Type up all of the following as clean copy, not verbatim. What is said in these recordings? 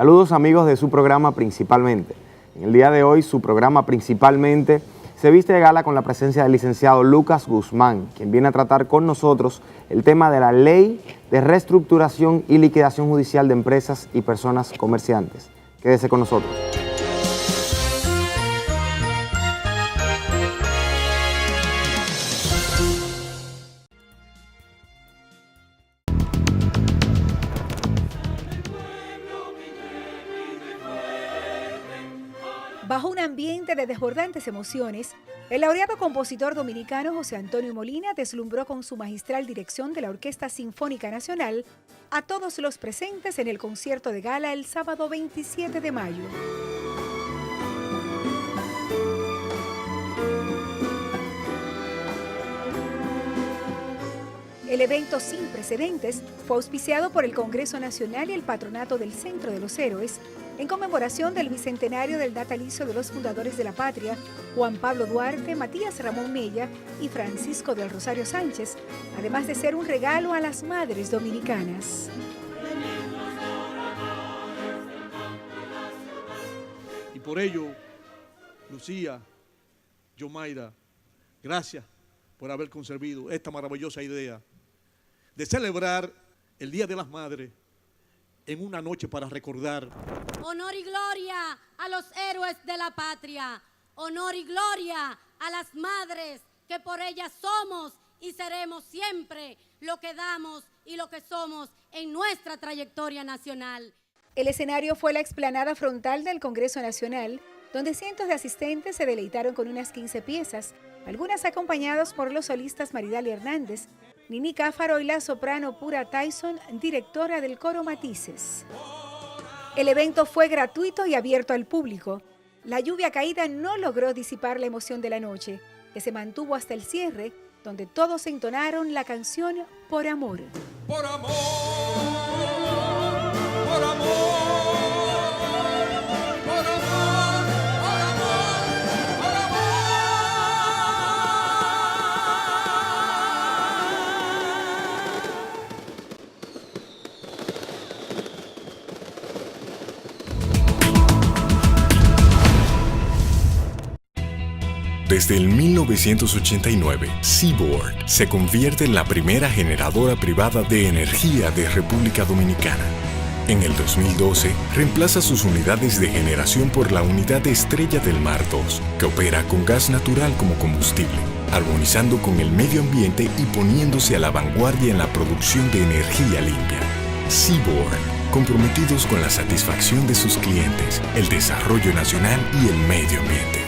Saludos amigos de su programa Principalmente. En el día de hoy su programa Principalmente se viste de gala con la presencia del licenciado Lucas Guzmán, quien viene a tratar con nosotros el tema de la Ley de Reestructuración y Liquidación Judicial de Empresas y Personas Comerciantes. Quédese con nosotros. Bajo un ambiente de desbordantes emociones, el laureado compositor dominicano José Antonio Molina deslumbró con su magistral dirección de la Orquesta Sinfónica Nacional a todos los presentes en el concierto de gala el sábado 27 de mayo. El evento sin precedentes fue auspiciado por el Congreso Nacional y el Patronato del Centro de los Héroes en conmemoración del bicentenario del natalicio de los fundadores de la patria, Juan Pablo Duarte, Matías Ramón Mella y Francisco del Rosario Sánchez, además de ser un regalo a las madres dominicanas. Y por ello, Lucía, Yomaira, gracias por haber concebido esta maravillosa idea de celebrar el Día de las Madres en una noche para recordar. Honor y gloria a los héroes de la patria. Honor y gloria a las madres que por ellas somos y seremos siempre lo que damos y lo que somos en nuestra trayectoria nacional. El escenario fue la explanada frontal del Congreso Nacional, donde cientos de asistentes se deleitaron con unas 15 piezas, algunas acompañadas por los solistas Maridali Hernández, Nini Cáfaro y la soprano Pura Tyson, directora del coro Matices. El evento fue gratuito y abierto al público. La lluvia caída no logró disipar la emoción de la noche, que se mantuvo hasta el cierre, donde todos entonaron la canción Por Amor. Por amor, por amor. Desde el 1989, Seaboard se convierte en la primera generadora privada de energía de República Dominicana. En el 2012, reemplaza sus unidades de generación por la unidad Estrella del Mar 2, que opera con gas natural como combustible, armonizando con el medio ambiente y poniéndose a la vanguardia en la producción de energía limpia. Seaboard, comprometidos con la satisfacción de sus clientes, el desarrollo nacional y el medio ambiente.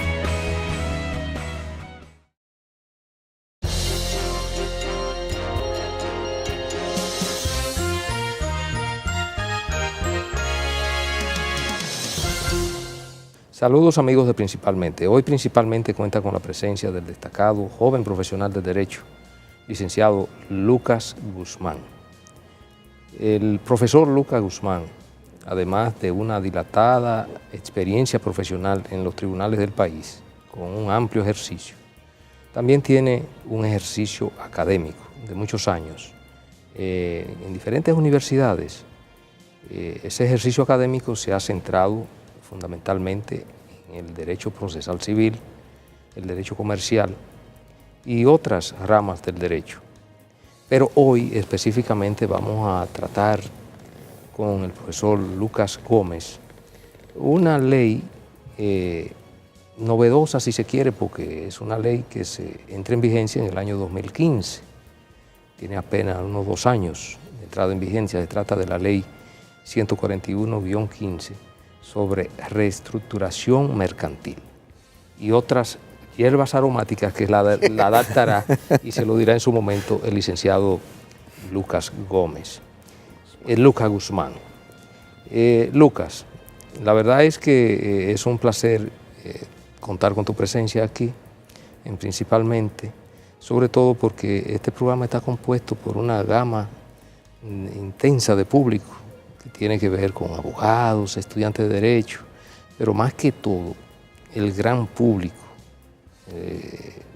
Saludos amigos de Principalmente. Hoy Principalmente cuenta con la presencia del destacado joven profesional de Derecho, licenciado Lucas Guzmán. El profesor Lucas Guzmán, además de una dilatada experiencia profesional en los tribunales del país, con un amplio ejercicio, también tiene un ejercicio académico de muchos años en diferentes universidades. Ese ejercicio académico se ha centrado fundamentalmente en el derecho procesal civil, el derecho comercial y otras ramas del derecho. Pero hoy específicamente vamos a tratar con el profesor Lucas Gómez una ley novedosa, si se quiere, porque es una ley que se entra en vigencia en el año 2015. Tiene apenas unos 2 años de entrada en vigencia. Se trata de la ley 141-15 sobre reestructuración mercantil y otras hierbas aromáticas que la adaptará y se lo dirá en su momento el licenciado Lucas Gómez. Lucas Guzmán. Lucas, la verdad es que es un placer contar con tu presencia aquí, Principalmente, sobre todo porque este programa está compuesto por una gama intensa de público que tiene que ver con abogados, estudiantes de derecho, pero más que todo, el gran público,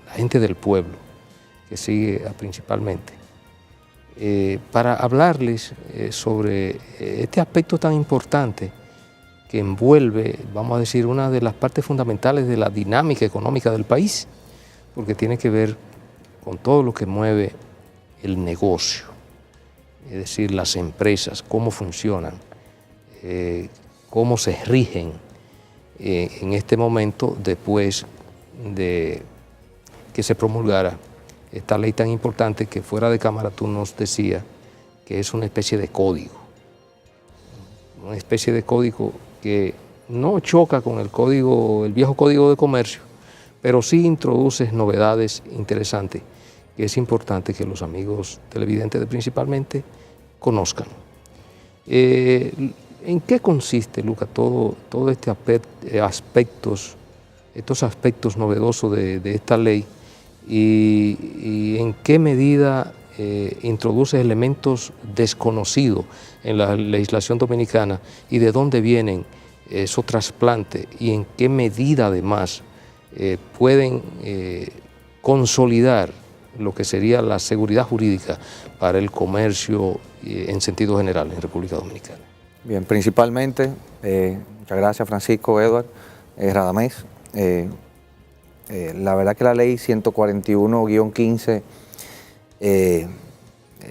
la gente del pueblo que sigue Principalmente, para hablarles sobre este aspecto tan importante que envuelve, vamos a decir, una de las partes fundamentales de la dinámica económica del país, porque tiene que ver con todo lo que mueve el negocio, es decir, las empresas, cómo funcionan, cómo se rigen en este momento después de que se promulgara esta ley tan importante que fuera de cámara tú nos decías que es una especie de código. Una especie de código que no choca con el viejo código de comercio, pero sí introduce novedades interesantes que es importante que los amigos televidentes principalmente conozcan. ¿En qué consiste, Lucas, todo este estos aspectos novedosos de esta ley y en qué medida introduce elementos desconocidos en la legislación dominicana y de dónde vienen esos trasplantes y en qué medida además pueden consolidar lo que sería la seguridad jurídica para el comercio en sentido general en República Dominicana? Bien, principalmente, muchas gracias Francisco, Edward, Radamés. La verdad que la ley 141-15 es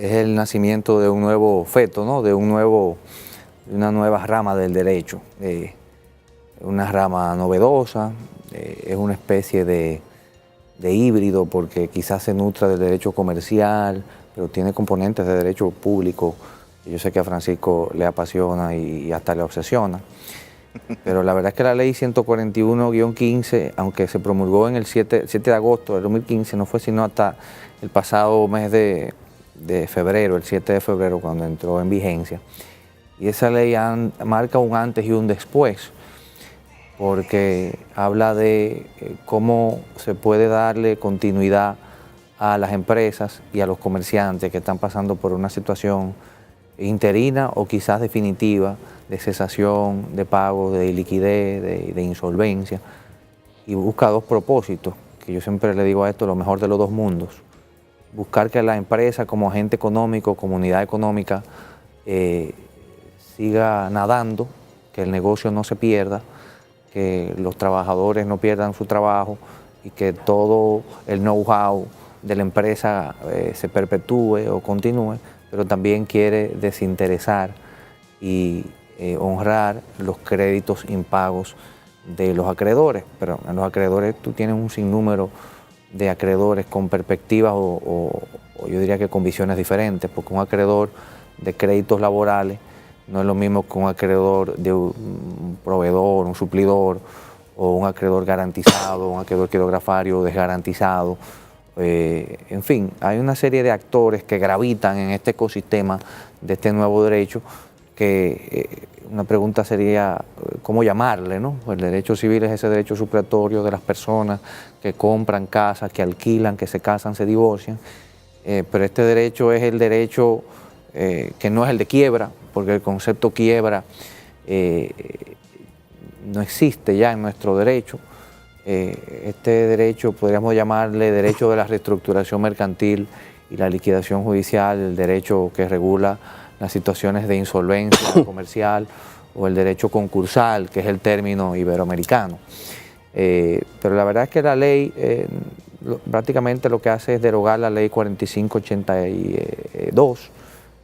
el nacimiento de un nuevo feto, ¿no? de una nueva rama del derecho, una rama novedosa, es una especie de híbrido porque quizás se nutra del derecho comercial, pero tiene componentes de derecho público. Yo sé que a Francisco le apasiona y hasta le obsesiona. Pero la verdad es que la ley 141-15, aunque se promulgó en el 7 de agosto del 2015, no fue sino hasta el pasado mes de febrero, el 7 de febrero, cuando entró en vigencia. Y esa ley marca un antes y un después, porque habla de cómo se puede darle continuidad a las empresas y a los comerciantes que están pasando por una situación interina o quizás definitiva de cesación de pago, de liquidez, de insolvencia, y busca dos propósitos, que yo siempre le digo a esto, lo mejor de los dos mundos. Buscar que la empresa como agente económico, comunidad económica, siga nadando, que el negocio no se pierda, que los trabajadores no pierdan su trabajo y que todo el know-how de la empresa se perpetúe o continúe, pero también quiere desinteresar y honrar los créditos impagos de los acreedores. Pero en los acreedores tú tienes un sinnúmero de acreedores con perspectivas o yo diría que con visiones diferentes, porque un acreedor de créditos laborales no es lo mismo que un acreedor de un proveedor, un suplidor, o un acreedor garantizado, un acreedor quirografario desgarantizado. En fin, hay una serie de actores que gravitan en este ecosistema de este nuevo derecho que una pregunta sería cómo llamarle, ¿no? El derecho civil es ese derecho supletorio de las personas que compran casas, que alquilan, que se casan, se divorcian, pero este derecho es el derecho que no es el de quiebra, porque el concepto quiebra no existe ya en nuestro derecho. Este derecho podríamos llamarle derecho de la reestructuración mercantil y la liquidación judicial, el derecho que regula las situaciones de insolvencia comercial o el derecho concursal, que es el término iberoamericano. Pero la verdad es que la ley prácticamente lo que hace es derogar la ley 4582,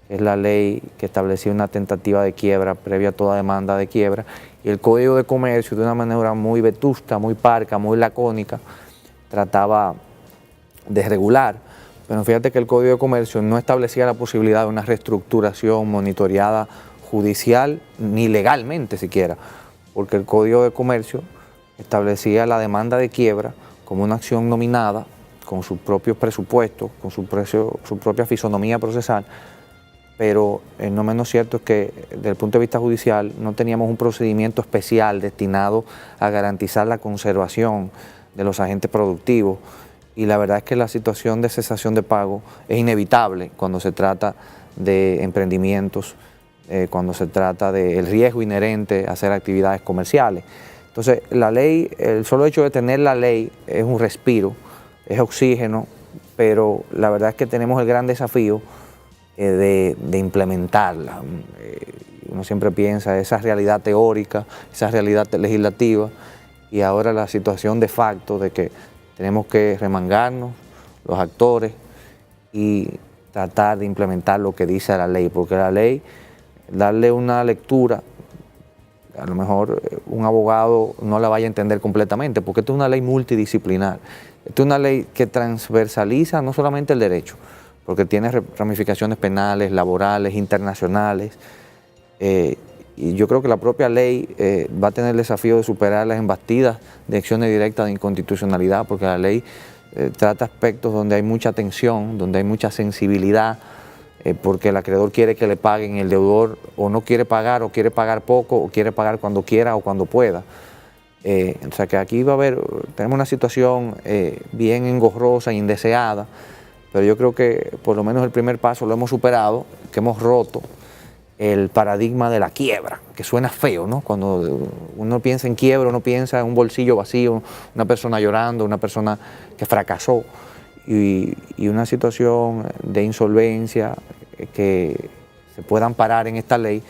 es la ley que establecía una tentativa de quiebra previa a toda demanda de quiebra, y el Código de Comercio, de una manera muy vetusta, muy parca, muy lacónica, trataba de regular. Pero fíjate que el Código de Comercio no establecía la posibilidad de una reestructuración monitoreada judicial ni legalmente siquiera, porque el Código de Comercio establecía la demanda de quiebra como una acción nominada, con sus propios presupuestos, con su propia fisonomía procesal, pero no menos cierto es que desde el punto de vista judicial no teníamos un procedimiento especial destinado a garantizar la conservación de los agentes productivos, y la verdad es que la situación de cesación de pago es inevitable cuando se trata de emprendimientos, cuando se trata del riesgo inherente a hacer actividades comerciales. Entonces la ley, el solo hecho de tener la ley es un respiro, es oxígeno, pero la verdad es que tenemos el gran desafío de implementarla. uno siempre piensa esa realidad teórica, esa realidad legislativa, y ahora la situación de facto de que tenemos que remangarnos, los actores, y tratar de implementar lo que dice la ley, porque la ley, darle una lectura, a lo mejor un abogado no la vaya a entender completamente, porque esto es una ley multidisciplinar, esto es una ley que transversaliza no solamente el derecho, porque tiene ramificaciones penales, laborales, internacionales, y yo creo que la propia ley va a tener el desafío de superar las embestidas de acciones directas de inconstitucionalidad, porque la ley trata aspectos donde hay mucha tensión, donde hay mucha sensibilidad, porque el acreedor quiere que le paguen, el deudor o no quiere pagar, o quiere pagar poco, o quiere pagar cuando quiera o cuando pueda. O sea que aquí tenemos una situación bien engorrosa e indeseada, pero yo creo que por lo menos el primer paso lo hemos superado, que hemos roto el paradigma de la quiebra, que suena feo, ¿no? Cuando uno piensa en quiebra, uno piensa en un bolsillo vacío, una persona llorando, una persona que fracasó, y una situación de insolvencia que se pueda amparar en esta ley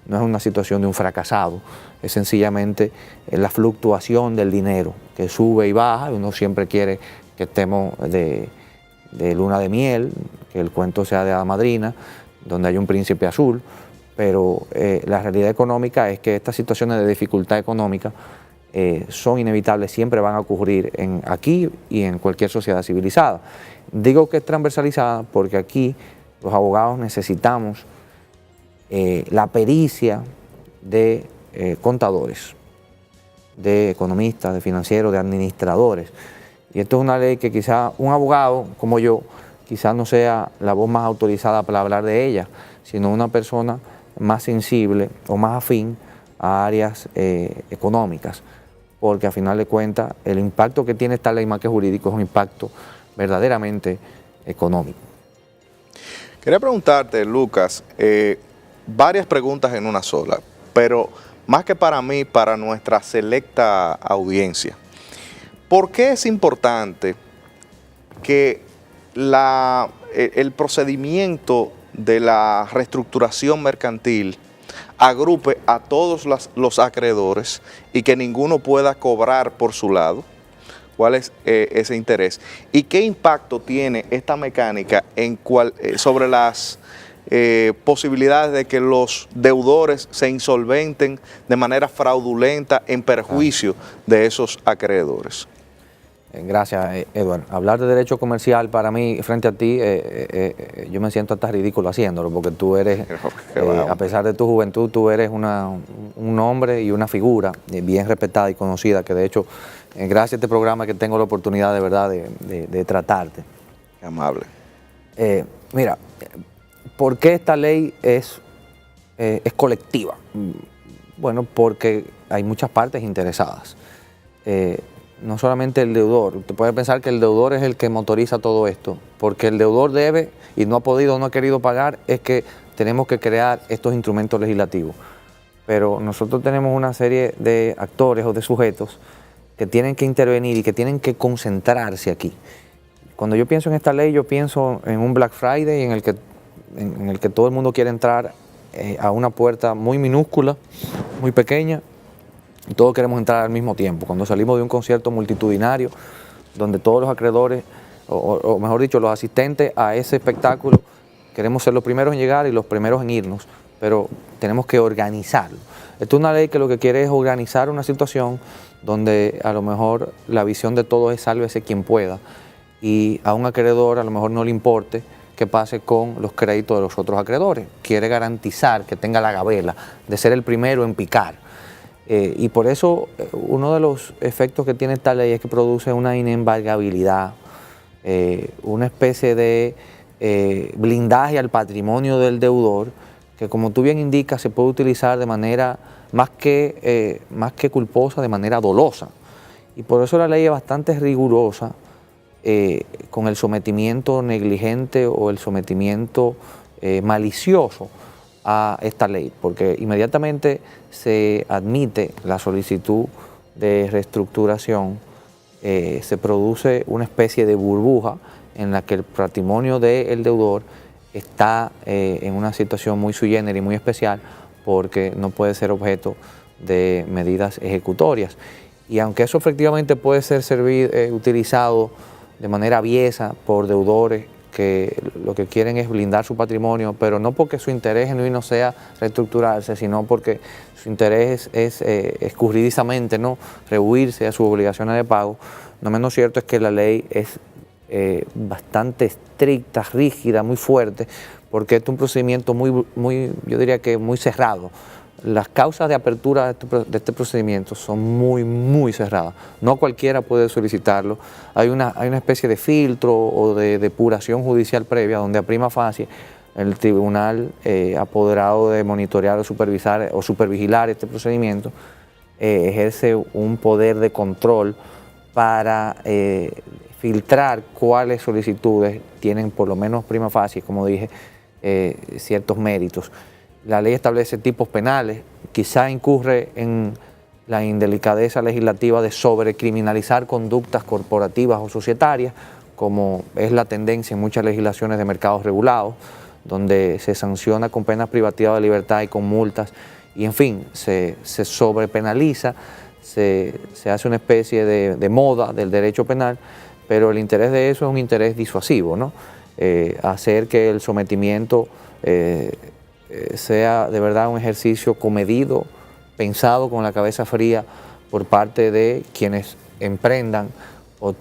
no es una situación de un fracasado, es sencillamente la fluctuación del dinero, que sube y baja, y uno siempre quiere que estemos de luna de miel, que el cuento sea de hada madrina, donde hay un príncipe azul, pero la realidad económica es que estas situaciones de dificultad económica son inevitables, siempre van a ocurrir aquí y en cualquier sociedad civilizada. Digo que es transversalizada porque aquí los abogados necesitamos la pericia de contadores, de economistas, de financieros, de administradores. Y esto es una ley que quizá un abogado como yo, quizás no sea la voz más autorizada para hablar de ella, sino una persona más sensible o más afín a áreas económicas, porque a final de cuentas el impacto que tiene esta ley más que jurídico es un impacto verdaderamente económico. Quería preguntarte, Lucas, varias preguntas en una sola, pero más que para mí, para nuestra selecta audiencia. ¿Por qué es importante que el procedimiento de la reestructuración mercantil agrupe a todos los acreedores y que ninguno pueda cobrar por su lado? ¿Cuál es ese interés? ¿Y qué impacto tiene esta mecánica sobre las posibilidades de que los deudores se insolventen de manera fraudulenta en perjuicio de esos acreedores? Gracias, Eduardo. Hablar de derecho comercial para mí, frente a ti, yo me siento hasta ridículo haciéndolo, porque tú eres, a pesar de tu juventud, tú eres un hombre y una figura bien respetada y conocida, que de hecho, gracias a este programa que tengo la oportunidad de verdad de tratarte. Qué amable. Mira, ¿por qué esta ley es colectiva? Bueno, porque hay muchas partes interesadas. No solamente el deudor, usted puede pensar que el deudor es el que motoriza todo esto, porque el deudor debe y no ha podido, no ha querido pagar, es que tenemos que crear estos instrumentos legislativos. Pero nosotros tenemos una serie de actores o de sujetos que tienen que intervenir y que tienen que concentrarse aquí. Cuando yo pienso en esta ley, yo pienso en un Black Friday en el que todo el mundo quiere entrar a una puerta muy minúscula, muy pequeña, y todos queremos entrar al mismo tiempo. Cuando salimos de un concierto multitudinario, donde todos los acreedores, o mejor dicho, los asistentes a ese espectáculo, queremos ser los primeros en llegar y los primeros en irnos, pero tenemos que organizarlo. Esta es una ley que lo que quiere es organizar una situación donde a lo mejor la visión de todos es sálvese quien pueda, y a un acreedor a lo mejor no le importe qué pase con los créditos de los otros acreedores. Quiere garantizar que tenga la gabela de ser el primero en picar. Y por eso uno de los efectos que tiene esta ley es que produce una inembargabilidad, una especie de blindaje al patrimonio del deudor, que como tú bien indicas se puede utilizar de manera más que culposa, de manera dolosa. Y por eso la ley es bastante rigurosa con el sometimiento negligente o el sometimiento malicioso a esta ley, porque inmediatamente se admite la solicitud de reestructuración, se produce una especie de burbuja en la que el patrimonio del deudor está en una situación muy sui generis y muy especial, porque no puede ser objeto de medidas ejecutorias. Y aunque eso efectivamente puede ser utilizado de manera aviesa por deudores que lo que quieren es blindar su patrimonio, pero no porque su interés genuino sea reestructurarse, sino porque su interés es escurridizamente, ¿no?, rehuirse a sus obligaciones de pago, no menos cierto es que la ley es bastante estricta, rígida, muy fuerte, porque este es un procedimiento yo diría que muy cerrado. Las causas de apertura de este procedimiento son muy cerradas. No cualquiera puede solicitarlo. Hay una especie de filtro o de depuración judicial previa donde a prima facie el tribunal apoderado de monitorear o supervisar o supervigilar este procedimiento ejerce un poder de control para filtrar cuáles solicitudes tienen por lo menos prima facie, como dije, ciertos méritos. La ley establece tipos penales, quizá incurre en la indelicadeza legislativa de sobrecriminalizar conductas corporativas o societarias, como es la tendencia en muchas legislaciones de mercados regulados, donde se sanciona con penas privativas de libertad y con multas, y en fin, se sobrepenaliza, se hace una especie de moda del derecho penal, pero el interés de eso es un interés disuasivo, ¿no? Hacer que el sometimiento sea de verdad un ejercicio comedido, pensado con la cabeza fría por parte de quienes emprendan o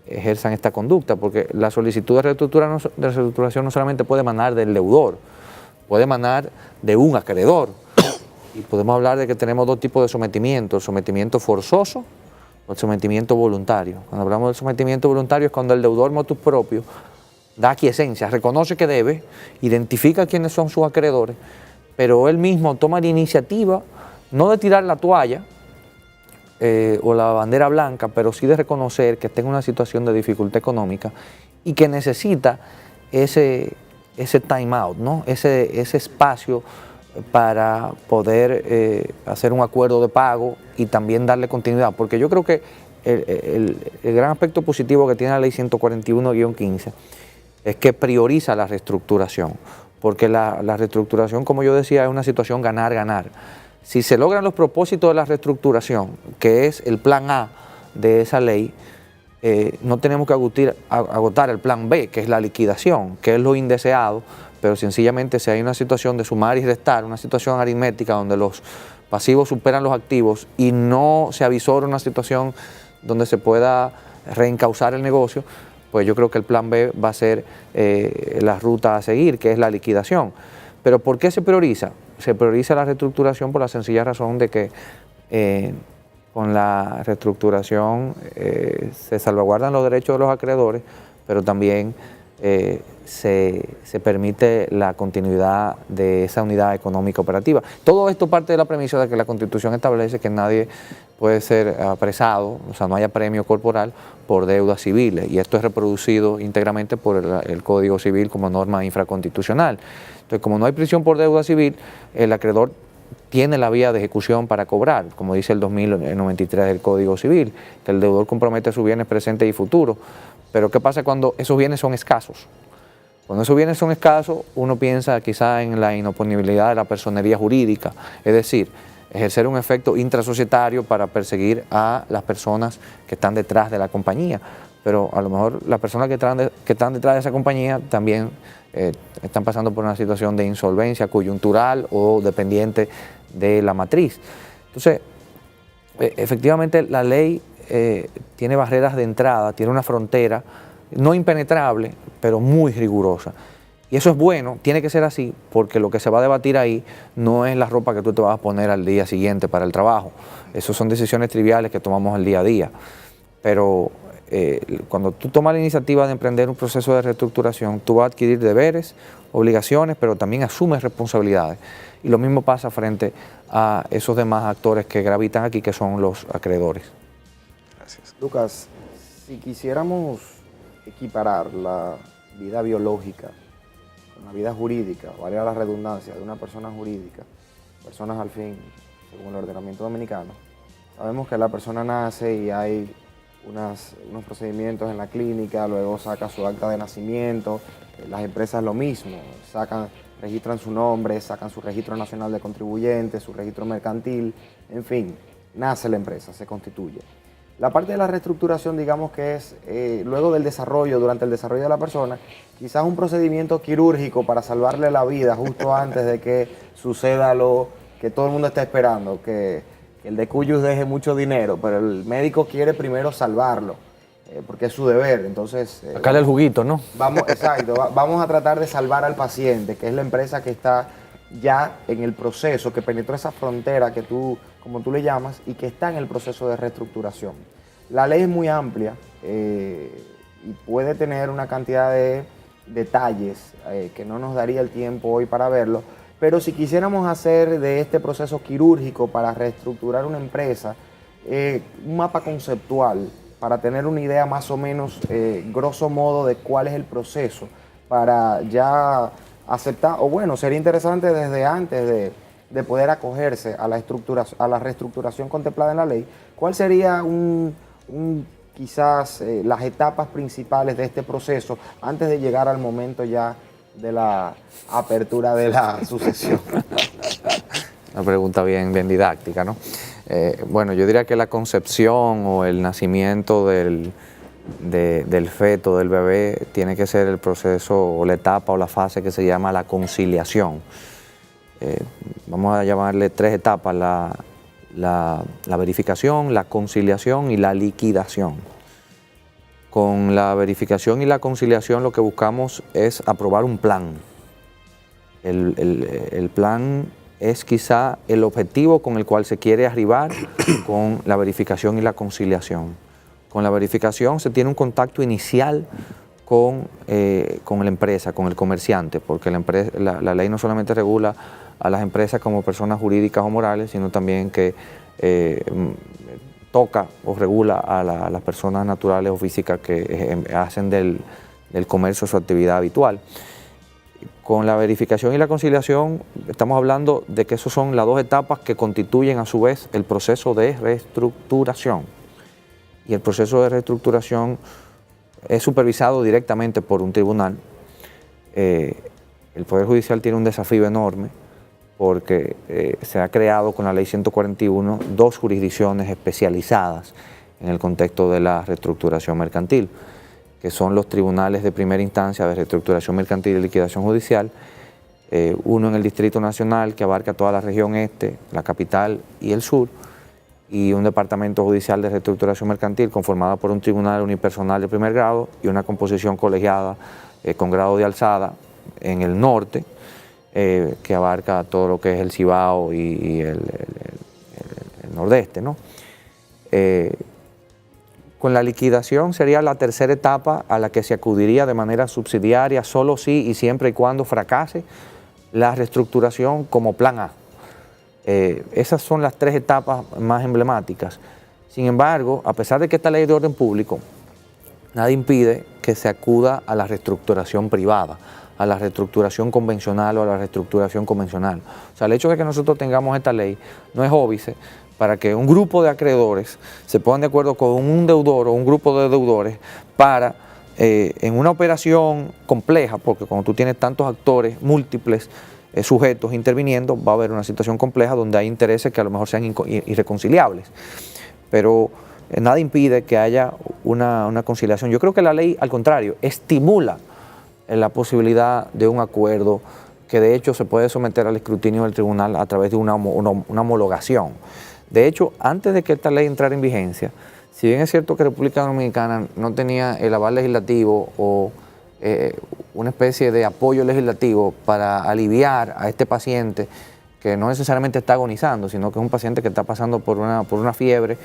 ejerzan esta conducta, porque la solicitud de reestructuración no solamente puede emanar del deudor, puede emanar de un acreedor. Y podemos hablar de que tenemos dos tipos de sometimiento: el sometimiento forzoso o el sometimiento voluntario. Cuando hablamos del sometimiento voluntario es cuando el deudor motus propio da aquiescencia, reconoce que debe, identifica quiénes son sus acreedores, pero él mismo toma la iniciativa, no de tirar la toalla o la bandera blanca, pero sí de reconocer que está en una situación de dificultad económica y que necesita ese time out, ¿no? ese espacio para poder hacer un acuerdo de pago y también darle continuidad, porque yo creo que el gran aspecto positivo que tiene la ley 141-15 es que prioriza la reestructuración, porque la reestructuración, como yo decía, es una situación ganar-ganar. Si se logran los propósitos de la reestructuración, que es el plan A de esa ley, no tenemos que agotar el plan B, que es la liquidación, que es lo indeseado, pero sencillamente si hay una situación de sumar y restar, una situación aritmética donde los pasivos superan los activos y no se avisora una situación donde se pueda reencauzar el negocio, pues yo creo que el plan B va a ser la ruta a seguir, que es la liquidación. Pero ¿por qué se prioriza? Se prioriza la reestructuración por la sencilla razón de que con la reestructuración se salvaguardan los derechos de los acreedores, pero también se permite la continuidad de esa unidad económica operativa. Todo esto parte de la premisa de que la Constitución establece que nadie puede ser apresado, o sea, no haya premio corporal por deudas civiles, y esto es reproducido íntegramente por el Código Civil como norma infraconstitucional. Entonces, como no hay prisión por deuda civil, el acreedor tiene la vía de ejecución para cobrar, como dice el 2093 del Código Civil, que el deudor compromete sus bienes presentes y futuros. Pero ¿qué pasa cuando esos bienes son escasos? Cuando esos bienes son escasos, uno piensa quizá en la inoponibilidad de la personería jurídica, es decir, ejercer un efecto intrasocietario para perseguir a las personas que están detrás de la compañía. Pero a lo mejor las personas que están detrás de esa compañía también están pasando por una situación de insolvencia coyuntural o dependiente de la matriz. Entonces, efectivamente la ley tiene barreras de entrada, tiene una frontera no impenetrable, pero muy rigurosa. Y eso es bueno, tiene que ser así, porque lo que se va a debatir ahí no es la ropa que tú te vas a poner al día siguiente para el trabajo. Esas son decisiones triviales que tomamos el día a día. Pero cuando tú tomas la iniciativa de emprender un proceso de reestructuración, tú vas a adquirir deberes, obligaciones, pero también asumes responsabilidades. Y lo mismo pasa frente a esos demás actores que gravitan aquí, que son los acreedores. Gracias. Lucas, si quisiéramos equiparar la vida biológica con la vida jurídica, valga la redundancia, de una persona jurídica, personas al fin, según el ordenamiento dominicano, sabemos que la persona nace y hay unos procedimientos en la clínica, luego saca su acta de nacimiento. Las empresas lo mismo, registran su nombre, sacan su registro nacional de contribuyentes, su registro mercantil, en fin, nace la empresa, se constituye. La parte de la reestructuración, digamos que es luego del desarrollo, durante el desarrollo de la persona, quizás un procedimiento quirúrgico para salvarle la vida justo antes de que suceda lo que todo el mundo está esperando, que el de Cuyus deje mucho dinero, pero el médico quiere primero salvarlo, porque es su deber. Entonces, sacarle el juguito, ¿no? Exacto, vamos a tratar de salvar al paciente, que es la empresa que está ya en el proceso, que penetró esa frontera que como tú le llamas, y que está en el proceso de reestructuración. La ley es muy amplia y puede tener una cantidad de detalles que no nos daría el tiempo hoy para verlo, pero si quisiéramos hacer de este proceso quirúrgico para reestructurar una empresa un mapa conceptual para tener una idea más o menos, grosso modo, de cuál es el proceso para ya aceptar, o bueno, sería interesante desde antes de poder acogerse a la reestructuración contemplada en la ley, ¿cuál sería quizás las etapas principales de este proceso antes de llegar al momento ya de la apertura de la sucesión? Una pregunta bien didáctica, ¿no? Bueno, yo diría que la concepción o el nacimiento del feto, del bebé, tiene que ser el proceso o la etapa o la fase que se llama la conciliación. Vamos a llamarle 3 etapas: la verificación, la conciliación y la liquidación. Con la verificación y la conciliación lo que buscamos es aprobar un plan. El plan es quizá el objetivo con el cual se quiere arribar con la verificación y la conciliación. Con la verificación se tiene un contacto inicial con la empresa, con el comerciante, porque la ley no solamente regula a las empresas como personas jurídicas o morales, sino también que toca o regula a las personas naturales o físicas que hacen del comercio su actividad habitual. Con la verificación y la conciliación estamos hablando de que esas son las 2 etapas que constituyen a su vez el proceso de reestructuración. Y el proceso de reestructuración es supervisado directamente por un tribunal. El Poder Judicial tiene un desafío enorme porque se ha creado con la Ley 141 2 jurisdicciones especializadas en el contexto de la reestructuración mercantil, que son los tribunales de primera instancia de reestructuración mercantil y liquidación judicial, uno en el Distrito Nacional que abarca toda la región este, la capital y el sur, y un departamento judicial de reestructuración mercantil conformado por un tribunal unipersonal de primer grado y una composición colegiada con grado de alzada en el norte, que abarca todo lo que es el Cibao y el nordeste, ¿no? Con la liquidación sería la tercera etapa a la que se acudiría de manera subsidiaria solo si y siempre y cuando fracase la reestructuración como plan A. Esas son las 3 etapas más emblemáticas. Sin embargo, a pesar de que esta ley es de orden público, nada impide que se acuda a la reestructuración privada, a la reestructuración convencional o a la reestructuración convencional. O sea, el hecho de que nosotros tengamos esta ley no es óbice para que un grupo de acreedores se pongan de acuerdo con un deudor o un grupo de deudores para, en una operación compleja, porque cuando tú tienes tantos actores, múltiples sujetos interviniendo, va a haber una situación compleja donde hay intereses que a lo mejor sean irreconciliables. Pero nada impide que haya una conciliación. Yo creo que la ley, al contrario, estimula la posibilidad de un acuerdo que de hecho se puede someter al escrutinio del tribunal a través de una homologación. De hecho, antes de que esta ley entrara en vigencia, si bien es cierto que República Dominicana no tenía el aval legislativo o una especie de apoyo legislativo para aliviar a este paciente que no necesariamente está agonizando, sino que es un paciente que está pasando por una fiebre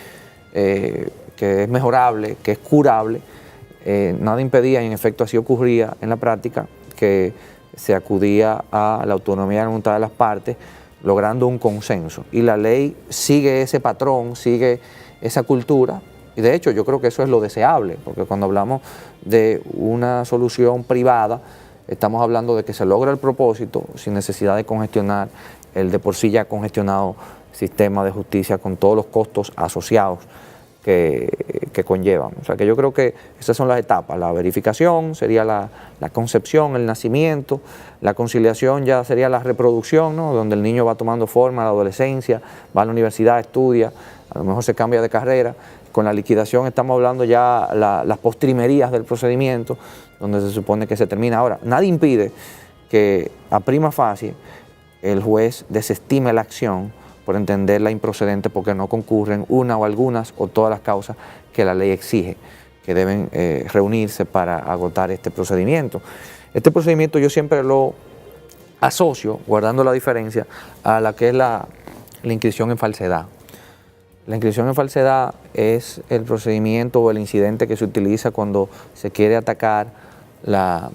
que es mejorable, que es curable, nada impedía, y en efecto así ocurría en la práctica, que se acudía a la autonomía de la voluntad de las partes, logrando un consenso. Y la ley sigue ese patrón, sigue esa cultura, y de hecho yo creo que eso es lo deseable, porque cuando hablamos de una solución privada, estamos hablando de que se logra el propósito sin necesidad de congestionar el de por sí ya congestionado sistema de justicia con todos los costos asociados que conllevan. O sea que yo creo que esas son las etapas. La verificación sería la concepción, el nacimiento, la conciliación ya sería la reproducción, ¿no? Donde el niño va tomando forma, la adolescencia, va a la universidad, estudia, a lo mejor se cambia de carrera. Con la liquidación estamos hablando ya las postrimerías del procedimiento, donde se supone que se termina. Ahora, nadie impide que a prima facie el juez desestime la acción por entenderla improcedente porque no concurren una o algunas o todas las causas que la ley exige, que deben reunirse para agotar este procedimiento. Este procedimiento yo siempre lo asocio, guardando la diferencia, a la que es la inscripción en falsedad. La inscripción en falsedad es el procedimiento o el incidente que se utiliza cuando se quiere atacar la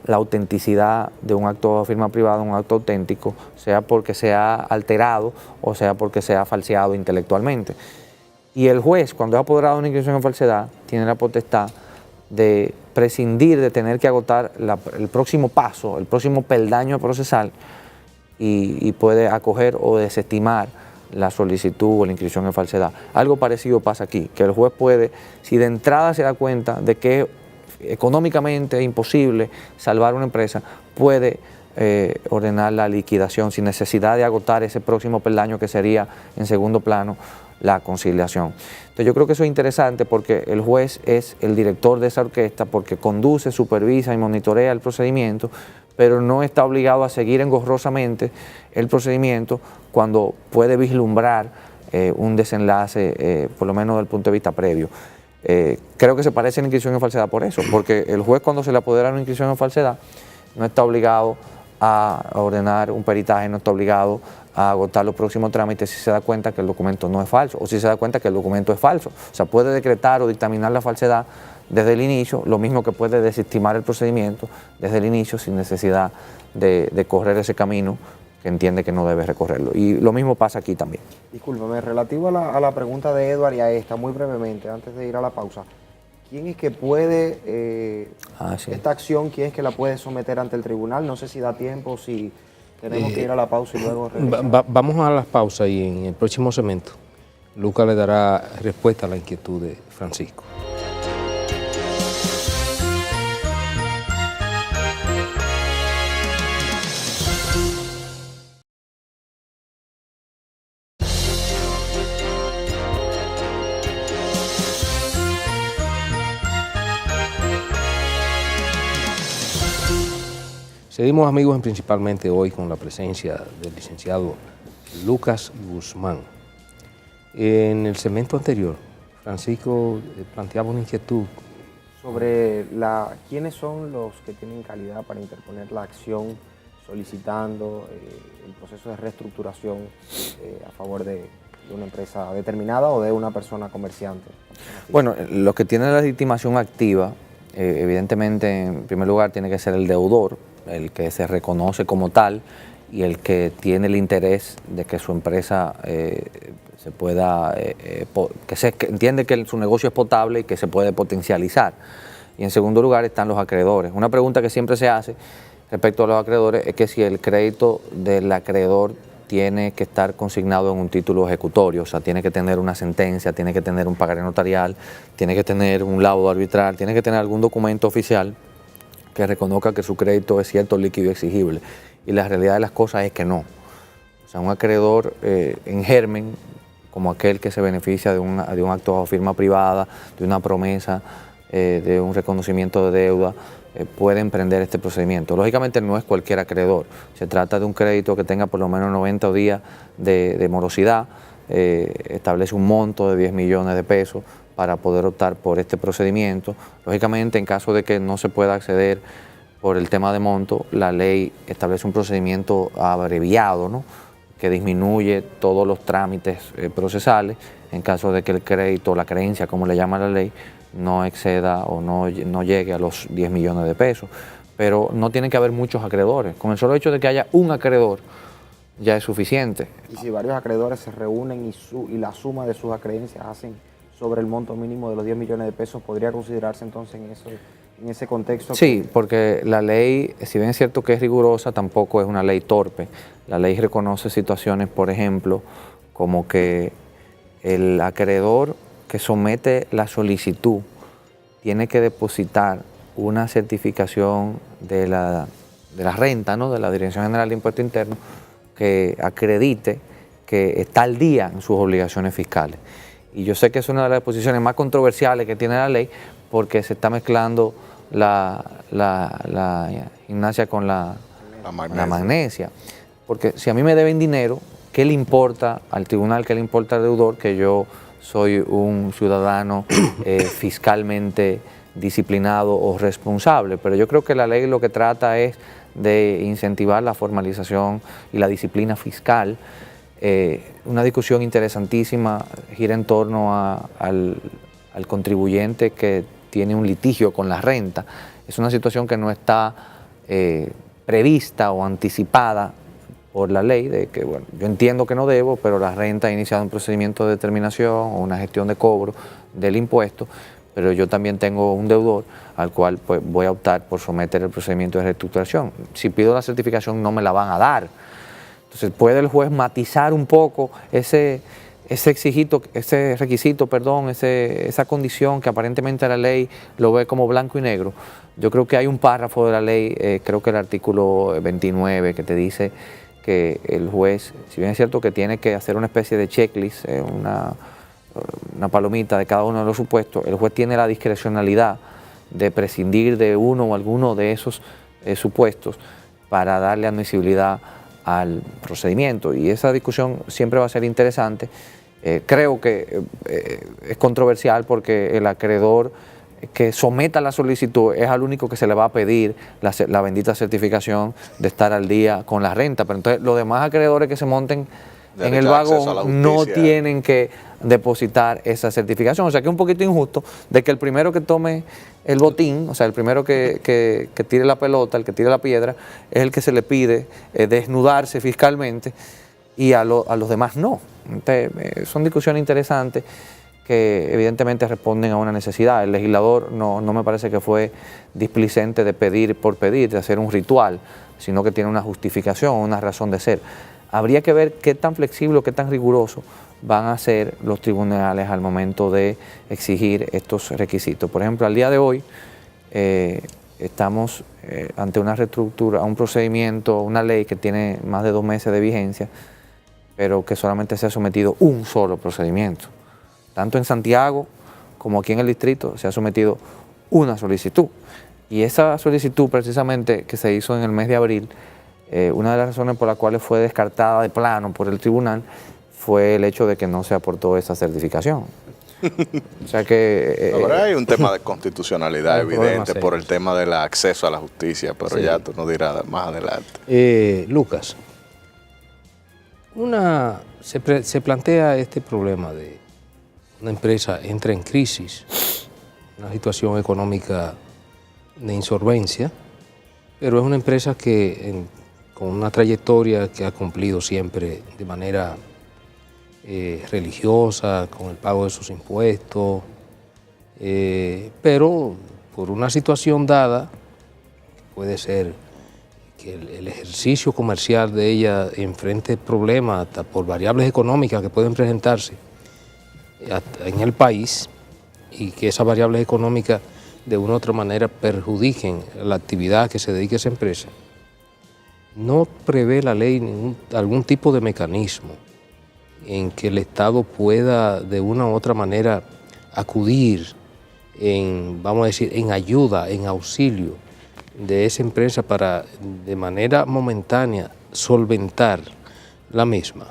autenticidad de un acto de firma privada, un acto auténtico, sea porque se ha alterado o sea porque se ha falseado intelectualmente. Y el juez, cuando ha apoderado de una inscripción en falsedad, tiene la potestad de prescindir de tener que agotar el próximo paso, el próximo peldaño procesal y puede acoger o desestimar la solicitud o la inscripción en falsedad. Algo parecido pasa aquí, que el juez puede, si de entrada se da cuenta de que económicamente imposible salvar una empresa, puede ordenar la liquidación sin necesidad de agotar ese próximo peldaño que sería en segundo plano la conciliación. Entonces yo creo que eso es interesante porque el juez es el director de esa orquesta porque conduce, supervisa y monitorea el procedimiento, pero no está obligado a seguir engorrosamente el procedimiento cuando puede vislumbrar un desenlace, por lo menos desde el punto de vista previo. Creo que se parece a la inscripción en falsedad por eso, porque el juez cuando se le apodera una inscripción en falsedad no está obligado a ordenar un peritaje, no está obligado a agotar los próximos trámites si se da cuenta que el documento no es falso o si se da cuenta que el documento es falso. O sea, puede decretar o dictaminar la falsedad desde el inicio, lo mismo que puede desestimar el procedimiento desde el inicio sin necesidad de correr ese camino que entiende que no debe recorrerlo. Y lo mismo pasa aquí también. Discúlpame, relativo a la pregunta de Edward y a esta, muy brevemente, antes de ir a la pausa, ¿quién es que puede, esta acción, quién es que la puede someter ante el tribunal? No sé si da tiempo, si tenemos que ir a la pausa y luego regresar. Vamos a las pausas y en el próximo segmento Lucas le dará respuesta a la inquietud de Francisco. Seguimos, amigos, principalmente hoy con la presencia del licenciado Lucas Guzmán. En el segmento anterior, Francisco planteaba una inquietud sobre quiénes son los que tienen calidad para interponer la acción solicitando el proceso de reestructuración a favor de una empresa determinada o de una persona comerciante. Bueno, los que tienen la legitimación activa, evidentemente, en primer lugar, tiene que ser el deudor, el que se reconoce como tal y el que tiene el interés de que su empresa se pueda, que entiende que su negocio es potable y que se puede potencializar. Y en segundo lugar están los acreedores. Una pregunta que siempre se hace respecto a los acreedores es que si el crédito del acreedor tiene que estar consignado en un título ejecutorio, o sea, tiene que tener una sentencia, tiene que tener un pagaré notarial, tiene que tener un laudo arbitral, tiene que tener algún documento oficial que reconozca que su crédito es cierto, líquido y exigible. Y la realidad de las cosas es que no. O sea, un acreedor en germen, como aquel que se beneficia de un acto de firma privada, de una promesa, de un reconocimiento de deuda, puede emprender este procedimiento. Lógicamente no es cualquier acreedor. Se trata de un crédito que tenga por lo menos 90 días de morosidad, establece un monto de 10 millones de pesos para poder optar por este procedimiento. Lógicamente, en caso de que no se pueda acceder por el tema de monto, la ley establece un procedimiento abreviado, ¿no?, que disminuye todos los trámites procesales en caso de que el crédito, la creencia, como le llama la ley, no exceda o no llegue a los 10 millones de pesos. Pero no tiene que haber muchos acreedores. Con el solo hecho de que haya un acreedor ya es suficiente. Y si varios acreedores se reúnen y la suma de sus acreencias hacen sobre el monto mínimo de los 10 millones de pesos, ¿podría considerarse entonces en ese contexto? Sí, porque la ley, si bien es cierto que es rigurosa, tampoco es una ley torpe. La ley reconoce situaciones, por ejemplo, como que el acreedor que somete la solicitud tiene que depositar una certificación de la renta, ¿no?, de la Dirección General de Impuestos Internos, que acredite que está al día en sus obligaciones fiscales. Y yo sé que es una de las posiciones más controversiales que tiene la ley, porque se está mezclando la gimnasia con la magnesia. Porque si a mí me deben dinero, ¿qué le importa al tribunal, qué le importa al deudor que yo soy un ciudadano fiscalmente disciplinado o responsable? Pero yo creo que la ley lo que trata es de incentivar la formalización y la disciplina fiscal. Una discusión interesantísima gira en torno al contribuyente que tiene un litigio con la renta. Es una situación que no está prevista o anticipada por la ley, de que, bueno, yo entiendo que no debo, pero la renta ha iniciado un procedimiento de determinación o una gestión de cobro del impuesto, pero yo también tengo un deudor al cual pues, voy a optar por someter el procedimiento de reestructuración. Si pido la certificación no me la van a dar. Entonces puede el juez matizar un poco ese requisito, esa condición que aparentemente la ley lo ve como blanco y negro. Yo creo que hay un párrafo de la ley, creo que el artículo 29, que te dice que el juez, si bien es cierto que tiene que hacer una especie de checklist, una palomita de cada uno de los supuestos, el juez tiene la discrecionalidad de prescindir de uno o alguno de esos supuestos para darle admisibilidad al procedimiento, y esa discusión siempre va a ser interesante. Creo que es controversial porque el acreedor que someta la solicitud es al único que se le va a pedir la bendita certificación de estar al día con la renta, pero entonces los demás acreedores que se monten en el vagón no tienen que depositar esa certificación. O sea que es un poquito injusto de que el primero que tome el botín, o sea, el primero que tire la pelota, el que tire la piedra, es el que se le pide desnudarse fiscalmente, y a los demás no. Entonces, son discusiones interesantes que evidentemente responden a una necesidad. El legislador no me parece que fue displicente de pedir por pedir, de hacer un ritual, sino que tiene una justificación, una razón de ser. Habría que ver qué tan flexible, qué tan riguroso van a ser los tribunales al momento de exigir estos requisitos. Por ejemplo, al día de hoy estamos ante una reestructura, un procedimiento, una ley que tiene más de 2 meses de vigencia, pero que solamente se ha sometido un solo procedimiento. Tanto en Santiago como aquí en el distrito se ha sometido una solicitud. Y esa solicitud precisamente que se hizo en el mes de abril, una de las razones por las cuales fue descartada de plano por el tribunal fue el hecho de que no se aportó esa certificación. O sea que... Ahora hay un tema de constitucionalidad evidente por el tema del acceso a la justicia, pero sí, ya tú nos dirás más adelante. Lucas, se plantea este problema de una empresa entra en crisis, una situación económica de insolvencia, pero es una empresa que con una trayectoria que ha cumplido siempre de manera religiosa, con el pago de sus impuestos, pero por una situación dada, puede ser que el ejercicio comercial de ella enfrente problemas hasta por variables económicas que pueden presentarse en el país, y que esas variables económicas de una u otra manera perjudiquen la actividad que se dedique a esa empresa. No prevé la ley algún tipo de mecanismo en que el Estado pueda de una u otra manera acudir vamos a decir, en ayuda, en auxilio de esa empresa para de manera momentánea solventar la misma.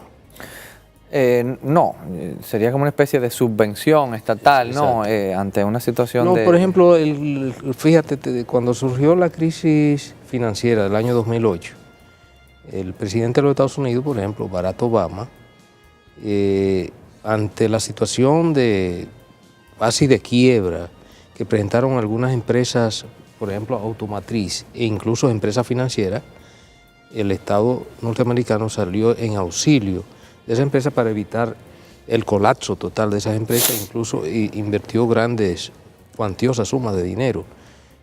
No, sería como una especie de subvención estatal, ¿no? Ante una situación de... Por ejemplo, fíjate, cuando surgió la crisis financiera del año 2008, el presidente de los Estados Unidos, por ejemplo, Barack Obama, ante la situación de casi de quiebra que presentaron algunas empresas, por ejemplo, automotriz e incluso empresas financieras, el Estado norteamericano salió en auxilio de esa empresa para evitar el colapso total de esas empresas, incluso invirtió grandes, cuantiosas sumas de dinero.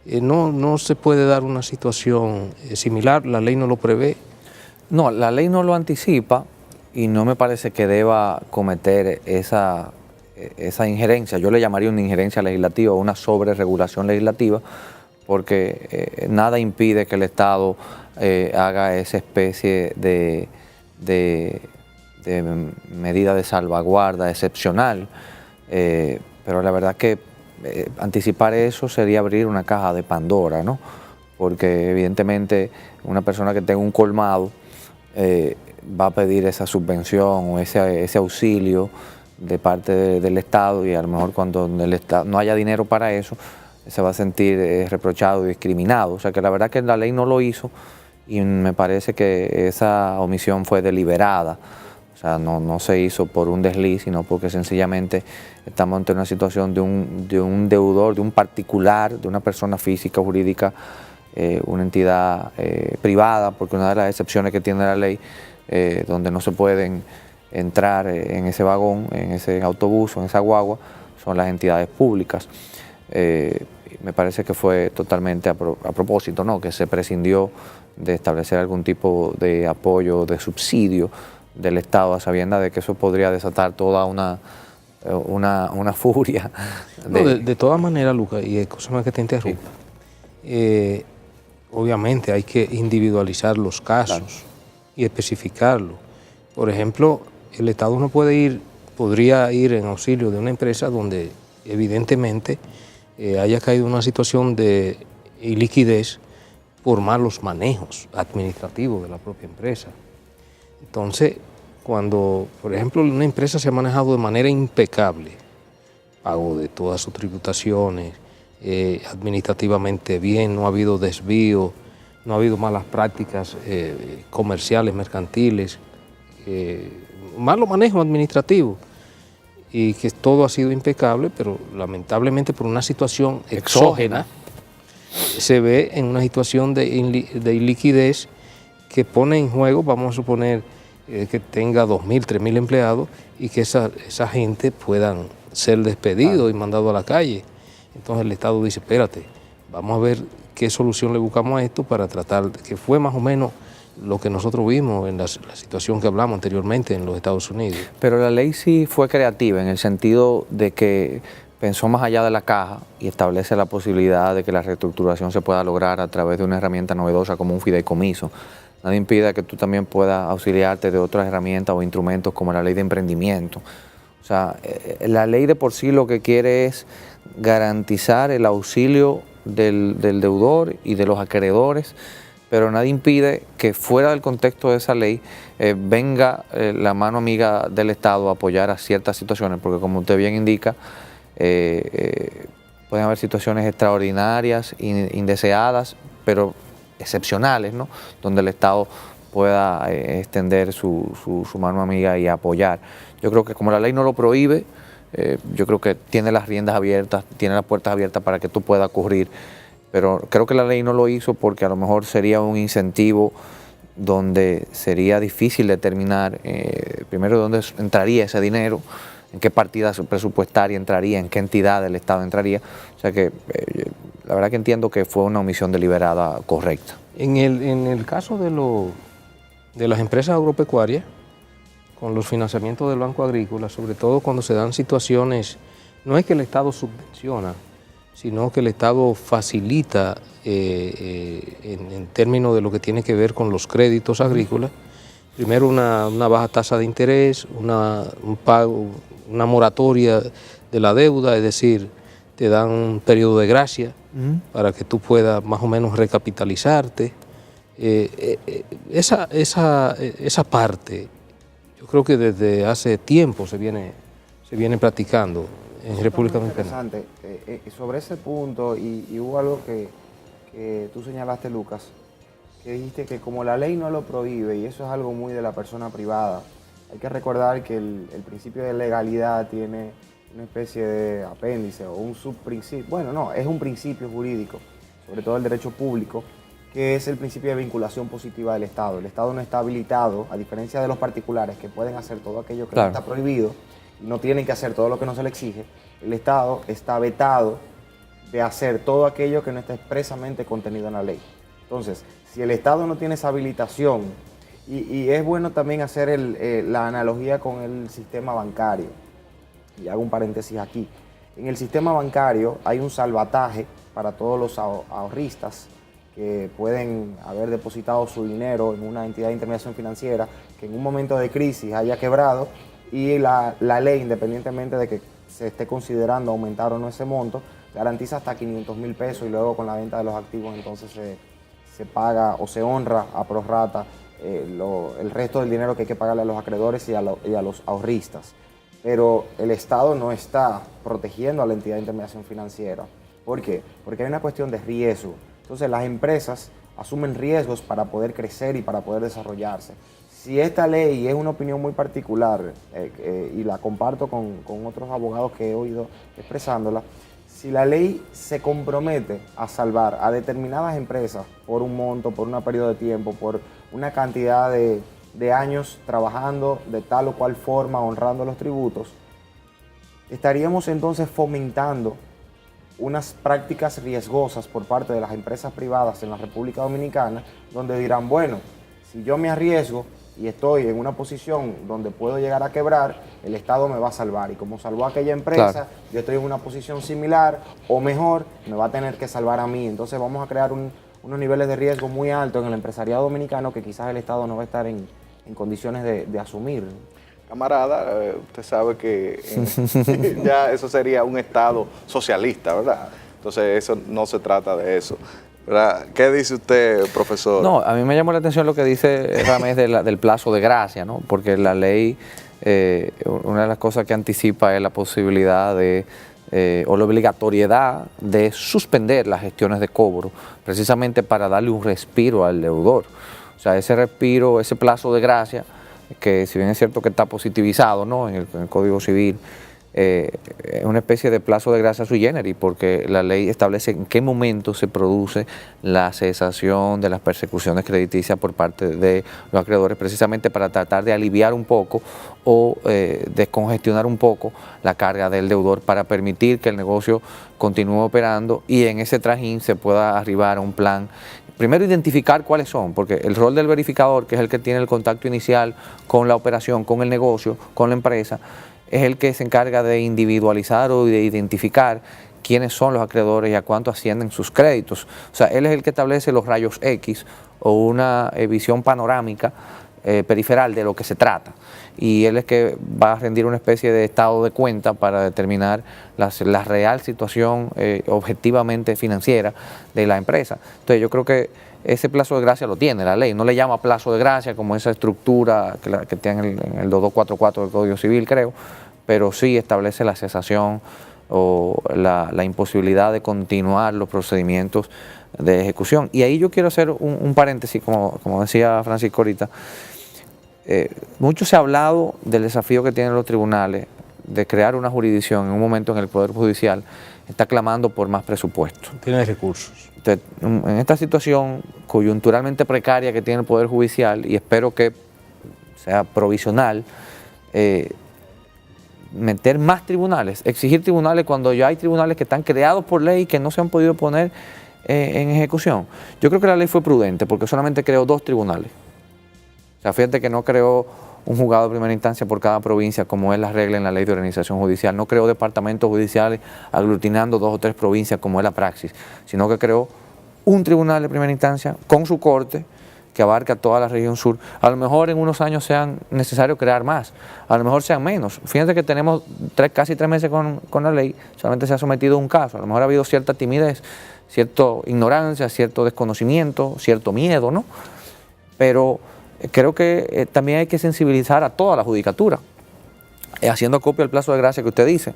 No se puede dar una situación similar, la ley no lo prevé. No, la ley no lo anticipa, y no me parece que deba cometer esa injerencia. Yo le llamaría una injerencia legislativa o una sobreregulación legislativa, porque nada impide que el Estado haga esa especie de medida de salvaguarda excepcional, pero la verdad que anticipar eso sería abrir una caja de Pandora, ¿no? Porque evidentemente una persona que tenga un colmado va a pedir esa subvención o ese auxilio de parte del Estado, y a lo mejor cuando el Estado no haya dinero para eso, se va a sentir reprochado y discriminado. O sea que la verdad que la ley no lo hizo, y me parece que esa omisión fue deliberada. O sea, no se hizo por un desliz, sino porque sencillamente estamos ante una situación de un deudor, de un particular, de una persona física o jurídica, una entidad privada, porque una de las excepciones que tiene la ley, donde no se pueden entrar en ese vagón, en ese autobús o en esa guagua, son las entidades públicas. Me parece que fue totalmente a propósito, ¿no? Que se prescindió de establecer algún tipo de apoyo, de subsidio del Estado, a sabiendas de que eso podría desatar toda una furia. De todas maneras, Lucas, y escúchame que te interrumpa, obviamente hay que individualizar los casos, claro, y especificarlo. Por ejemplo, el Estado no podría ir en auxilio de una empresa donde evidentemente haya caído en una situación de iliquidez por malos manejos administrativos de la propia empresa. Entonces, cuando, por ejemplo, una empresa se ha manejado de manera impecable, pago de todas sus tributaciones, administrativamente bien, no ha habido desvío, no ha habido malas prácticas comerciales, mercantiles, malo manejo administrativo, y que todo ha sido impecable, pero lamentablemente por una situación exógena se ve en una situación de iliquidez que pone en juego, vamos a suponer, que tenga 2.000, 3.000 empleados, y que esa gente puedan ser despedidos y mandados a la calle. Entonces el Estado dice, espérate, vamos a ver qué solución le buscamos a esto para tratar, que fue más o menos lo que nosotros vimos en la situación que hablamos anteriormente en los Estados Unidos. Pero la ley sí fue creativa en el sentido de que pensó más allá de la caja y establece la posibilidad de que la reestructuración se pueda lograr a través de una herramienta novedosa como un fideicomiso. Nada impide que tú también puedas auxiliarte de otras herramientas o instrumentos como la ley de emprendimiento. O sea, la ley de por sí lo que quiere es garantizar el auxilio del deudor y de los acreedores, pero nadie impide que fuera del contexto de esa ley venga la mano amiga del Estado a apoyar a ciertas situaciones, porque como usted bien indica, pueden haber situaciones extraordinarias, indeseadas, pero excepcionales, ¿no? Donde el Estado pueda extender su mano amiga y apoyar. Yo creo que como la ley no lo prohíbe, yo creo que tiene las riendas abiertas, tiene las puertas abiertas para que tú puedas ocurrir, pero creo que la ley no lo hizo porque a lo mejor sería un incentivo donde sería difícil determinar primero dónde entraría ese dinero, en qué partida presupuestaria entraría, en qué entidad del Estado entraría. O sea que la verdad que entiendo que fue una omisión deliberada correcta. En el caso de las empresas agropecuarias, con los financiamientos del Banco Agrícola, sobre todo cuando se dan situaciones, no es que el Estado subvenciona, sino que el Estado facilita en términos de lo que tiene que ver con los créditos agrícolas. Primero una baja tasa de interés, un pago, una moratoria de la deuda, es decir, te dan un periodo de gracia para que tú puedas más o menos recapitalizarte. Esa parte, yo creo que desde hace tiempo se viene practicando en República Dominicana. Interesante. Sobre ese punto, y hubo algo que tú señalaste, Lucas, que dijiste que como la ley no lo prohíbe, y eso es algo muy de la persona privada, hay que recordar que el principio de legalidad tiene una especie de apéndice o un subprincipio, bueno, no, es un principio jurídico, sobre todo el derecho público, que es el principio de vinculación positiva del Estado. El Estado no está habilitado, a diferencia de los particulares que pueden hacer todo aquello que no está prohibido, y no tienen que hacer todo lo que no se le exige. El Estado está vetado de hacer todo aquello que no está expresamente contenido en la ley. Entonces, si el Estado no tiene esa habilitación Y es bueno también hacer la analogía con el sistema bancario. Y hago un paréntesis aquí. En el sistema bancario hay un salvataje para todos los ahorristas que pueden haber depositado su dinero en una entidad de intermediación financiera que en un momento de crisis haya quebrado, y la ley, independientemente de que se esté considerando aumentar o no ese monto, garantiza hasta 500,000 pesos, y luego con la venta de los activos entonces se paga o se honra a prorrata el resto del dinero que hay que pagarle a los acreedores y a los ahorristas. Pero el Estado no está protegiendo a la entidad de intermediación financiera. ¿Por qué? Porque hay una cuestión de riesgo. Entonces las empresas asumen riesgos para poder crecer y para poder desarrollarse. Si esta ley, es una opinión muy particular y la comparto con otros abogados que he oído expresándola, si la ley se compromete a salvar a determinadas empresas por un monto, por un periodo de tiempo, por una cantidad de años trabajando de tal o cual forma, honrando los tributos, estaríamos entonces fomentando unas prácticas riesgosas por parte de las empresas privadas en la República Dominicana, donde dirán, bueno, si yo me arriesgo y estoy en una posición donde puedo llegar a quebrar, el Estado me va a salvar. Y como salvó a aquella empresa, claro, yo estoy en una posición similar o mejor, me va a tener que salvar a mí. Entonces vamos a crear unos niveles de riesgo muy altos en el empresariado dominicano que quizás el Estado no va a estar en condiciones de asumir. Camarada, usted sabe que ya eso sería un Estado socialista, ¿verdad? Entonces eso no se trata de eso, ¿verdad? ¿Qué dice usted, profesor? No, a mí me llamó la atención lo que dice Ramés del plazo de gracia, ¿no? Porque la ley, una de las cosas que anticipa es la posibilidad o la obligatoriedad de suspender las gestiones de cobro, precisamente para darle un respiro al deudor. O sea, ese respiro, ese plazo de gracia, que si bien es cierto que está positivizado, ¿no?, en el Código Civil, es una especie de plazo de gracia sui generis, porque la ley establece en qué momento se produce la cesación de las persecuciones crediticias por parte de los acreedores, precisamente para tratar de aliviar un poco o descongestionar un poco la carga del deudor, para permitir que el negocio continúe operando y en ese trajín se pueda arribar a un plan. Primero, identificar cuáles son, porque el rol del verificador, que es el que tiene el contacto inicial con la operación, con el negocio, con la empresa, es el que se encarga de individualizar o de identificar quiénes son los acreedores y a cuánto ascienden sus créditos. O sea, él es el que establece los rayos X o una visión panorámica periferal de lo que se trata. Y él es que va a rendir una especie de estado de cuenta para determinar la real situación objetivamente financiera de la empresa. Entonces yo creo que ese plazo de gracia lo tiene la ley, no le llama plazo de gracia como esa estructura que tiene en el 2244 del Código Civil, creo, pero sí establece la cesación o la imposibilidad de continuar los procedimientos de ejecución. Y ahí yo quiero hacer un paréntesis, como decía Francisco ahorita. Mucho se ha hablado del desafío que tienen los tribunales de crear una jurisdicción en un momento en el Poder Judicial está clamando por más presupuesto. Tiene recursos. Entonces, en esta situación coyunturalmente precaria que tiene el Poder Judicial, y espero que sea provisional, meter más tribunales, exigir tribunales cuando ya hay tribunales que están creados por ley y que no se han podido poner en ejecución. Yo creo que la ley fue prudente porque solamente creó 2 tribunales. O sea, fíjate que no creó un juzgado de primera instancia por cada provincia, como es la regla en la ley de organización judicial. No creó departamentos judiciales aglutinando 2 o 3 provincias, como es la praxis, sino que creó un tribunal de primera instancia con su corte que abarca toda la región sur. A lo mejor en unos años sean necesarios crear más, a lo mejor sean menos. Fíjense que tenemos casi 3 meses con la ley, solamente se ha sometido un caso. A lo mejor ha habido cierta timidez, cierta ignorancia, cierto desconocimiento, cierto miedo, ¿no? Pero creo que también hay que sensibilizar a toda la judicatura, haciendo copia del plazo de gracia que usted dice.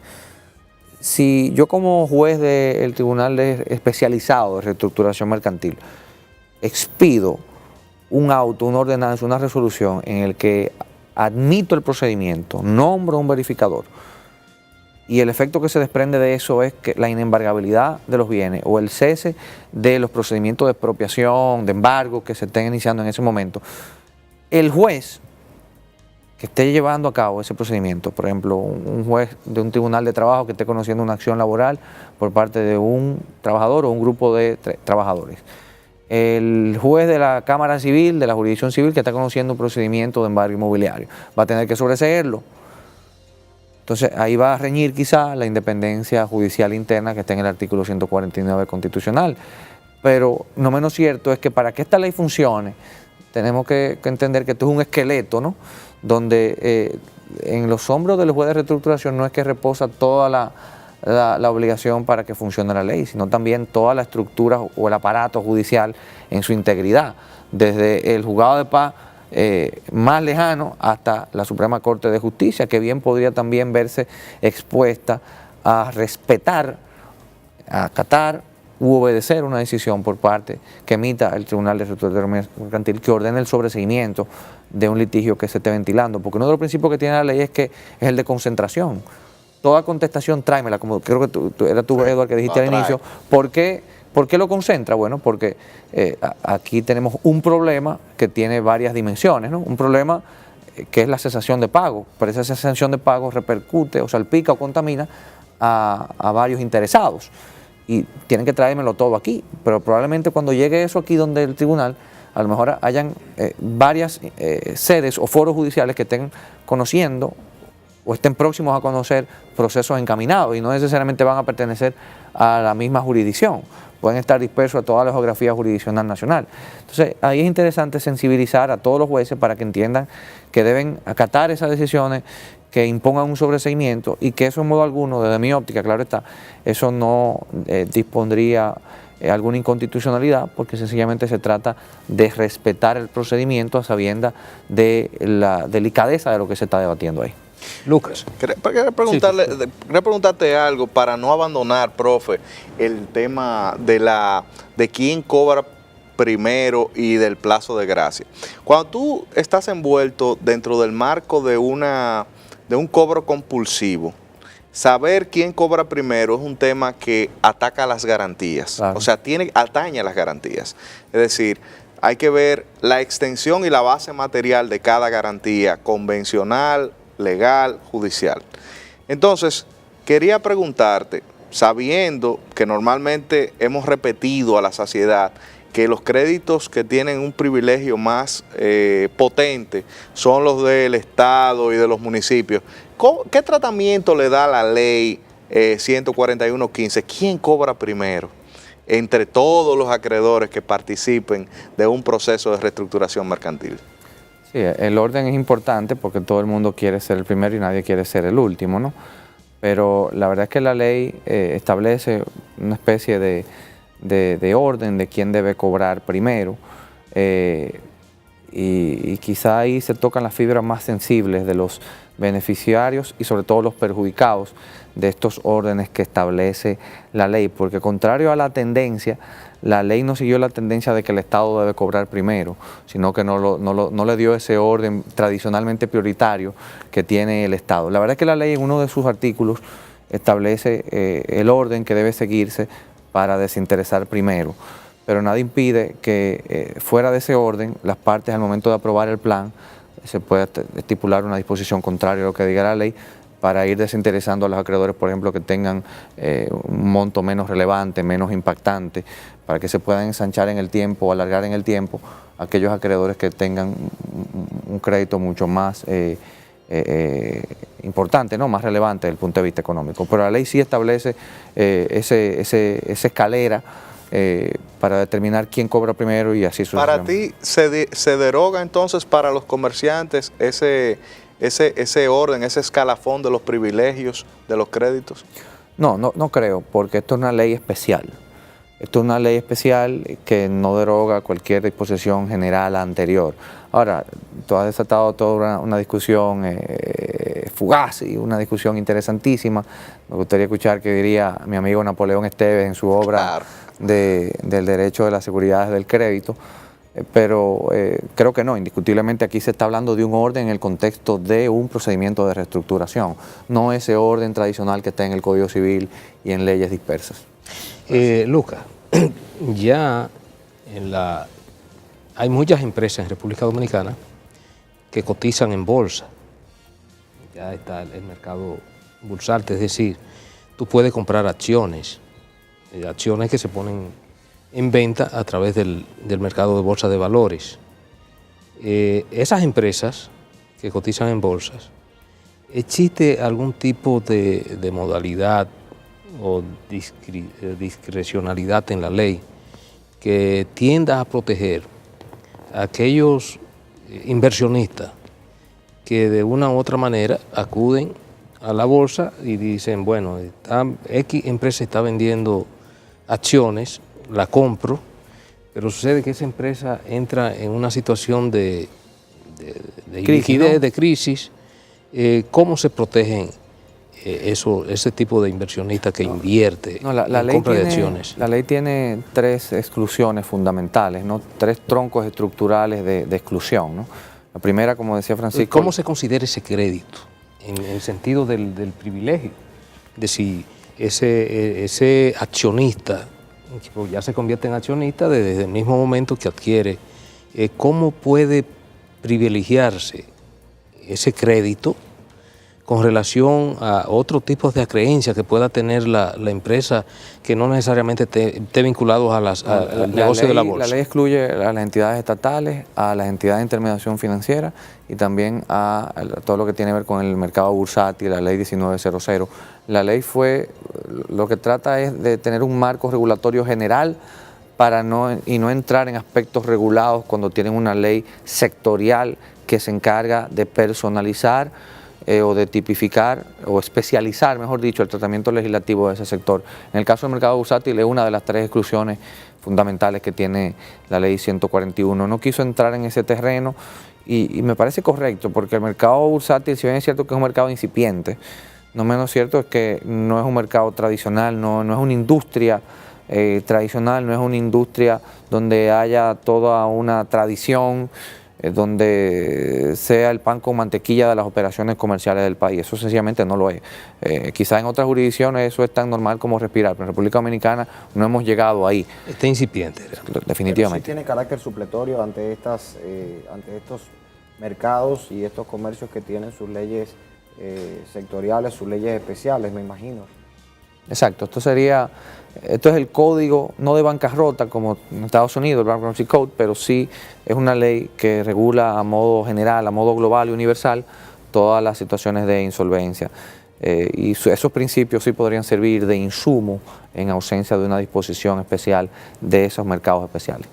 Si yo como juez del Tribunal Especializado de Reestructuración Mercantil expido un auto, una ordenanza, una resolución en el que admito el procedimiento, nombro un verificador, y el efecto que se desprende de eso es que la inembargabilidad de los bienes o el cese de los procedimientos de expropiación, de embargo que se estén iniciando en ese momento, el juez que esté llevando a cabo ese procedimiento, por ejemplo, un juez de un tribunal de trabajo que esté conociendo una acción laboral por parte de un trabajador o un grupo de trabajadores, el juez de la Cámara Civil, de la jurisdicción civil, que está conociendo un procedimiento de embargo inmobiliario. Va a tener que sobreseerlo. Entonces ahí va a reñir quizá la independencia judicial interna que está en el artículo 149 constitucional. Pero no menos cierto es que para que esta ley funcione, tenemos que entender que esto es un esqueleto, ¿no? Donde en los hombros del juez de reestructuración no es que reposa toda la obligación para que funcione la ley, sino también toda la estructura o el aparato judicial en su integridad, desde el juzgado de paz más lejano hasta la Suprema Corte de Justicia, que bien podría también verse expuesta a respetar, a acatar u obedecer una decisión por parte que emita el Tribunal de Reestructuración Mercantil que ordene el sobreseimiento de un litigio que se esté ventilando, porque uno de los principios que tiene la ley es el de concentración. Toda contestación tráemela, como creo que era tú, Eduardo, que dijiste al inicio. ¿Por qué lo concentra? Bueno, porque aquí tenemos un problema que tiene varias dimensiones, ¿no? Un problema que es la cesación de pago, pero esa cesación de pago repercute o salpica o contamina a varios interesados y tienen que traérmelo todo aquí, pero probablemente cuando llegue eso aquí donde el tribunal, a lo mejor hayan varias sedes o foros judiciales que estén conociendo o estén próximos a conocer procesos encaminados y no necesariamente van a pertenecer a la misma jurisdicción, pueden estar dispersos a toda la geografía jurisdiccional nacional. Entonces ahí es interesante sensibilizar a todos los jueces para que entiendan que deben acatar esas decisiones, que impongan un sobreseimiento y que eso en modo alguno, desde mi óptica, claro está, eso no dispondría alguna inconstitucionalidad, porque sencillamente se trata de respetar el procedimiento a sabiendas de la delicadeza de lo que se está debatiendo ahí. Lucas. Quería preguntarte algo para no abandonar, profe, el tema de quién cobra primero y del plazo de gracia. Cuando tú estás envuelto dentro del marco de un cobro compulsivo, saber quién cobra primero es un tema que ataca las garantías, claro. O sea, atañe a las garantías. Es decir, hay que ver la extensión y la base material de cada garantía, convencional, legal, judicial. Entonces, quería preguntarte, sabiendo que normalmente hemos repetido a la saciedad que los créditos que tienen un privilegio más potente son los del Estado y de los municipios, ¿qué tratamiento le da la ley 141.15? ¿Quién cobra primero entre todos los acreedores que participen de un proceso de reestructuración mercantil? Sí, el orden es importante porque todo el mundo quiere ser el primero y nadie quiere ser el último, ¿no? Pero la verdad es que la ley establece una especie de orden de quién debe cobrar primero y quizá ahí se tocan las fibras más sensibles de los beneficiarios y sobre todo los perjudicados de estos órdenes que establece la ley, porque contrario a la tendencia, la ley no siguió la tendencia de que el Estado debe cobrar primero, sino que no le dio ese orden tradicionalmente prioritario que tiene el Estado. La verdad es que la ley en uno de sus artículos establece el orden que debe seguirse para desinteresar primero, pero nada impide que fuera de ese orden, las partes al momento de aprobar el plan, se pueda estipular una disposición contraria a lo que diga la ley para ir desinteresando a los acreedores, por ejemplo, que tengan un monto menos relevante, menos impactante, para que se puedan ensanchar en el tiempo o alargar en el tiempo aquellos acreedores que tengan un crédito mucho más importante, ¿no? Más relevante desde el punto de vista económico. Pero la ley sí establece esa escalera para determinar quién cobra primero y así sucesivamente. ¿Para ti se deroga entonces para los comerciantes ese orden, ese escalafón de los privilegios de los créditos? No creo, porque esto es una ley especial. Esto es una ley especial que no deroga cualquier disposición general anterior. Ahora, tú has desatado toda una discusión fugaz y una discusión interesantísima. Me gustaría escuchar qué diría mi amigo Napoleón Esteves en su obra claro. Del derecho de las seguridades del crédito, pero creo que no, indiscutiblemente aquí se está hablando de un orden en el contexto de un procedimiento de reestructuración, no ese orden tradicional que está en el Código Civil y en leyes dispersas. Lucas, ya hay muchas empresas en República Dominicana que cotizan en bolsa. Ya está el mercado bursátil, es decir, tú puedes comprar acciones que se ponen en venta a través del mercado de bolsa de valores. Esas empresas que cotizan en bolsas, ¿existe algún tipo de modalidad o discrecionalidad en la ley que tienda a proteger a aquellos inversionistas que de una u otra manera acuden a la bolsa y dicen, bueno, X empresa está vendiendo acciones, la compro, pero sucede que esa empresa entra en una situación de liquidez, ¿no? De crisis? ¿Cómo se protegen ese tipo de inversionistas que invierte en compra de acciones? La ley tiene 3 exclusiones fundamentales, ¿no? 3 troncos estructurales de exclusión, ¿no? La primera, como decía Francisco... ¿Cómo se considera ese crédito en el sentido del privilegio? De si ese accionista ya se convierte en accionista desde el mismo momento que adquiere, ¿cómo puede privilegiarse ese crédito con relación a otros tipos de creencias que pueda tener la empresa que no necesariamente esté vinculados al negocio de la bolsa? La ley excluye a las entidades estatales, a las entidades de intermediación financiera y también a todo lo que tiene que ver con el mercado bursátil, la ley 1900. La ley lo que trata es de tener un marco regulatorio general y no entrar en aspectos regulados cuando tienen una ley sectorial que se encarga de personalizar o de tipificar o especializar, mejor dicho, el tratamiento legislativo de ese sector. En el caso del mercado bursátil es una de las 3 exclusiones fundamentales que tiene la ley 141. No quiso entrar en ese terreno y me parece correcto, porque el mercado bursátil, si bien es cierto que es un mercado incipiente, no menos cierto es que no es un mercado tradicional, no es una industria tradicional, no es una industria donde haya toda una tradición, donde sea el pan con mantequilla de las operaciones comerciales del país. Eso sencillamente no lo es. Quizás en otras jurisdicciones eso es tan normal como respirar, pero en República Dominicana no hemos llegado ahí. Está incipiente. Definitivamente. Pero sí tiene carácter supletorio ante estos mercados y estos comercios que tienen sus leyes sectoriales, sus leyes especiales, me imagino. Exacto, esto es el código, no de bancarrota como en Estados Unidos, el Bankruptcy Code, pero sí es una ley que regula a modo general, a modo global y universal todas las situaciones de insolvencia. Y esos principios sí podrían servir de insumo en ausencia de una disposición especial de esos mercados especiales.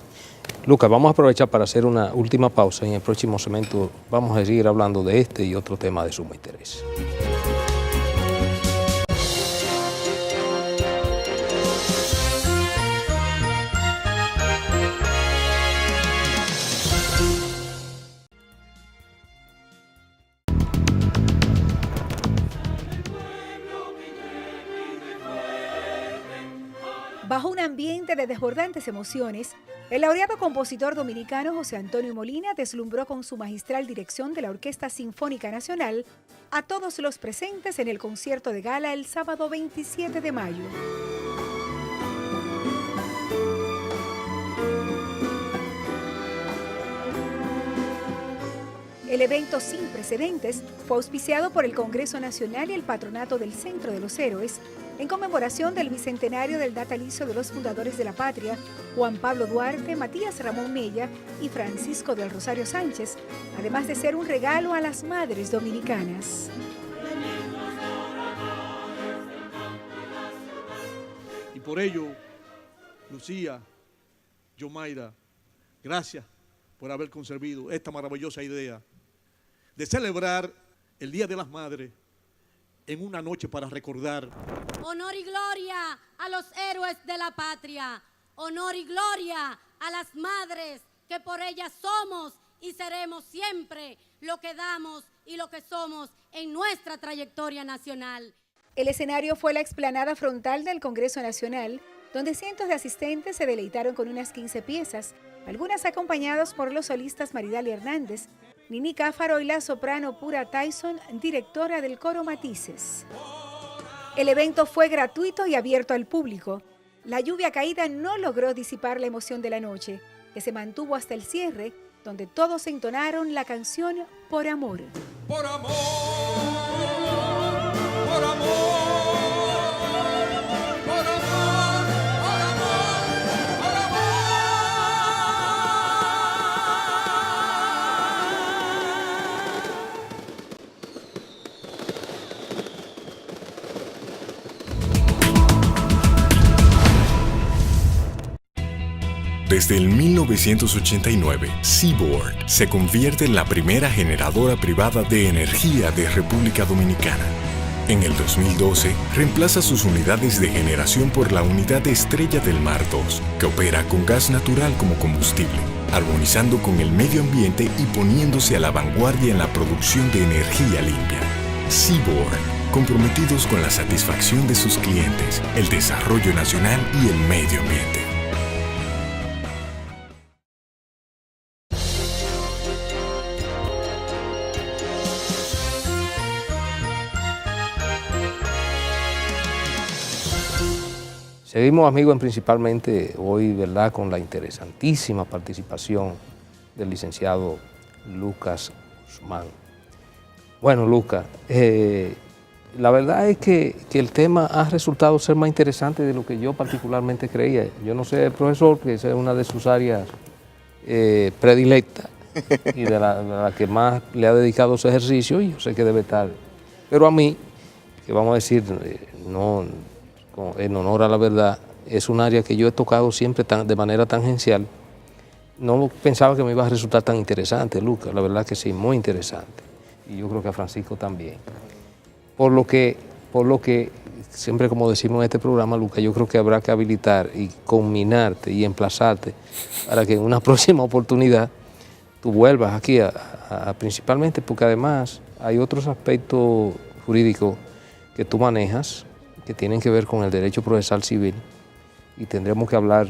Lucas, vamos a aprovechar para hacer una última pausa. En el próximo segmento vamos a seguir hablando de este y otro tema de sumo interés. Bajo un ambiente de desbordantes emociones, el laureado compositor dominicano José Antonio Molina deslumbró con su magistral dirección de la Orquesta Sinfónica Nacional a todos los presentes en el concierto de gala el sábado 27 de mayo. El evento sin precedentes fue auspiciado por el Congreso Nacional y el Patronato del Centro de los Héroes en conmemoración del bicentenario del natalicio de los fundadores de la patria, Juan Pablo Duarte, Matías Ramón Mella y Francisco del Rosario Sánchez, además de ser un regalo a las madres dominicanas. Y por ello, Lucía, Yomaira, gracias por haber concebido esta maravillosa idea de celebrar el Día de las Madres en una noche para recordar. Honor y gloria a los héroes de la patria. Honor y gloria a las madres que por ellas somos y seremos siempre lo que damos y lo que somos en nuestra trayectoria nacional. El escenario fue la explanada frontal del Congreso Nacional, donde cientos de asistentes se deleitaron con unas 15 piezas, algunas acompañados por los solistas Maridalia Hernández, Nini Cáfaro y la soprano Pura Tyson, directora del coro Matices. El evento fue gratuito y abierto al público. La lluvia caída no logró disipar la emoción de la noche, que se mantuvo hasta el cierre, donde todos entonaron la canción Por Amor. Por amor, por amor, por amor, por amor, por amor. desde el 1989, Seaboard se convierte en la primera generadora privada de energía de República Dominicana. En el 2012, reemplaza sus unidades de generación por la unidad Estrella del Mar 2, que opera con gas natural como combustible, armonizando con el medio ambiente y poniéndose a la vanguardia en la producción de energía limpia. Seaboard, comprometidos con la satisfacción de sus clientes, el desarrollo nacional y el medio ambiente. Seguimos, amigos, principalmente hoy, ¿verdad?, con la interesantísima participación del licenciado Lucas Guzmán. Bueno, Lucas, la verdad es que el tema ha resultado ser más interesante de lo que yo particularmente creía. Yo no sé, profesor, que esa es una de sus áreas predilectas y de la que más le ha dedicado su ejercicio, y yo sé que debe estar. Pero a mí, que vamos a decir, no, en honor a la verdad, es un área que yo he tocado siempre de manera tangencial. No pensaba que me iba a resultar tan interesante, Lucas, la verdad que sí, muy interesante. Y yo creo que a Francisco también. Por lo que siempre, como decimos en este programa, Lucas, yo creo que habrá que habilitar y combinarte y emplazarte para que en una próxima oportunidad tú vuelvas aquí principalmente, porque además hay otros aspectos jurídicos que tú manejas que tienen que ver con el derecho procesal civil, y tendremos que hablar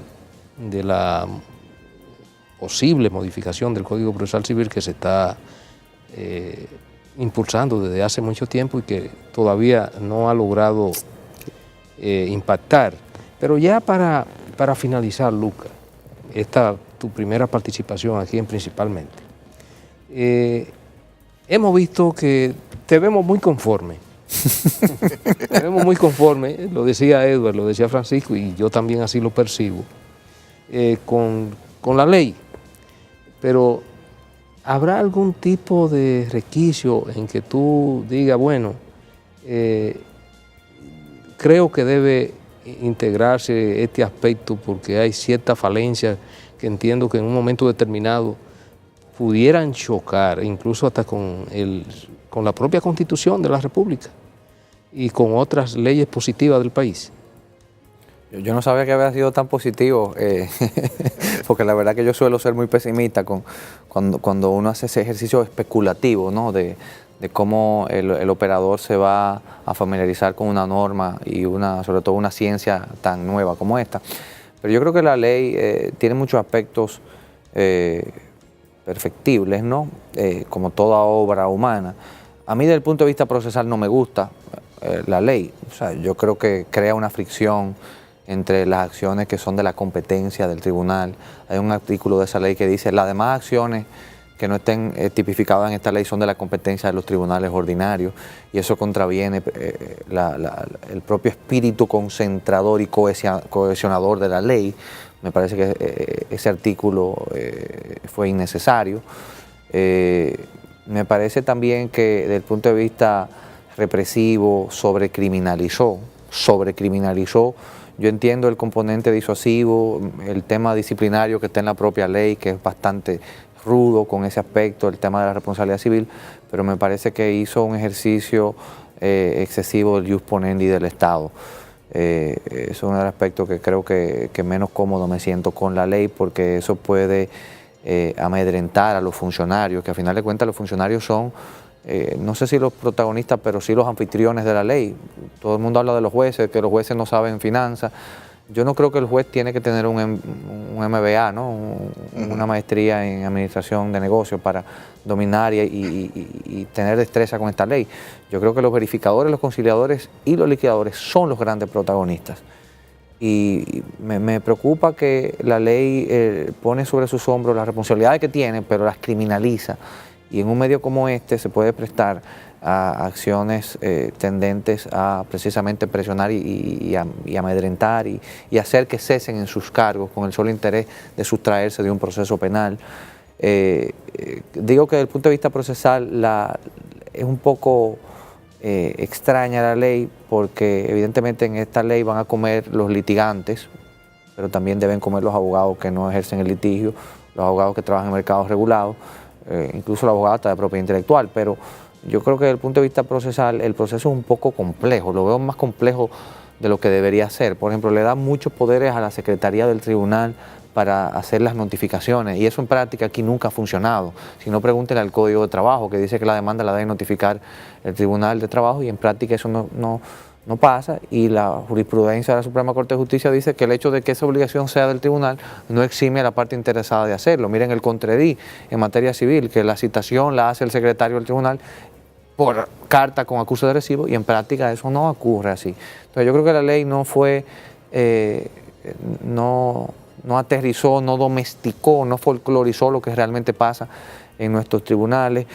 de la posible modificación del Código Procesal Civil que se está impulsando desde hace mucho tiempo y que todavía no ha logrado impactar. Pero ya para finalizar, Lucas, esta tu primera participación aquí en Principalmente, hemos visto que te vemos muy conforme. Te vemos muy conforme, lo decía Edward, lo decía Francisco, y yo también así lo percibo, con la ley. Pero ¿habrá algún tipo de requisito en que tú digas, bueno, creo que debe integrarse este aspecto porque hay ciertas falencias que entiendo que en un momento determinado pudieran chocar, incluso hasta con la propia Constitución de la República y con otras leyes positivas del país? Yo no sabía que había sido tan positivo, porque la verdad que yo suelo ser muy pesimista cuando uno hace ese ejercicio especulativo, ¿no?, de cómo el operador se va a familiarizar con una norma y sobre todo una ciencia tan nueva como esta. Pero yo creo que la ley tiene muchos aspectos perfectibles, ¿no?, como toda obra humana. A mí, desde el punto de vista procesal, no me gusta la ley. O sea, yo creo que crea una fricción entre las acciones que son de la competencia del tribunal. Hay un artículo de esa ley que dice: las demás acciones que no estén tipificadas en esta ley son de la competencia de los tribunales ordinarios, y eso contraviene el propio espíritu concentrador y cohesionador de la ley. Me parece que ese artículo fue innecesario. Me parece también que desde el punto de vista represivo sobrecriminalizó. Yo entiendo el componente disuasivo, el tema disciplinario que está en la propia ley, que es bastante rudo con ese aspecto, el tema de la responsabilidad civil, pero me parece que hizo un ejercicio excesivo del ius ponendi del Estado. Eso es uno de los aspectos que creo que menos cómodo me siento con la ley, porque eso puede amedrentar a los funcionarios, que a final de cuentas los funcionarios son, no sé si los protagonistas, pero sí los anfitriones de la ley. Todo el mundo habla de los jueces, que los jueces no saben finanzas. Yo no creo que el juez tiene que tener un MBA, ¿no?, una maestría en administración de negocios para dominar y tener destreza con esta ley. Yo creo que los verificadores, los conciliadores y los liquidadores son los grandes protagonistas. Y me preocupa que la ley pone sobre sus hombros las responsabilidades que tiene, pero las criminaliza. Y en un medio como este se puede prestar a acciones tendentes a precisamente presionar y amedrentar y hacer que cesen en sus cargos con el solo interés de sustraerse de un proceso penal. Digo que desde el punto de vista procesal es un poco extraña la ley, porque evidentemente en esta ley van a comer los litigantes, pero también deben comer los abogados que no ejercen el litigio, los abogados que trabajan en mercados regulados, incluso los abogados hasta de propiedad intelectual. Pero yo creo que desde el punto de vista procesal el proceso es un poco complejo, lo veo más complejo de lo que debería ser. Por ejemplo, le da muchos poderes a la Secretaría del Tribunal para hacer las notificaciones, y eso en práctica aquí nunca ha funcionado. Si no, pregúntenle al Código de Trabajo, que dice que la demanda la debe notificar el Tribunal de Trabajo, y en práctica eso no pasa, y la jurisprudencia de la Suprema Corte de Justicia dice que el hecho de que esa obligación sea del tribunal no exime a la parte interesada de hacerlo. Miren el Contredí en materia civil, que la citación la hace el secretario del tribunal por carta con acuso de recibo, y en práctica eso no ocurre así. Entonces yo creo que la ley no fue, no aterrizó, no domesticó, no folclorizó lo que realmente pasa en nuestros tribunales.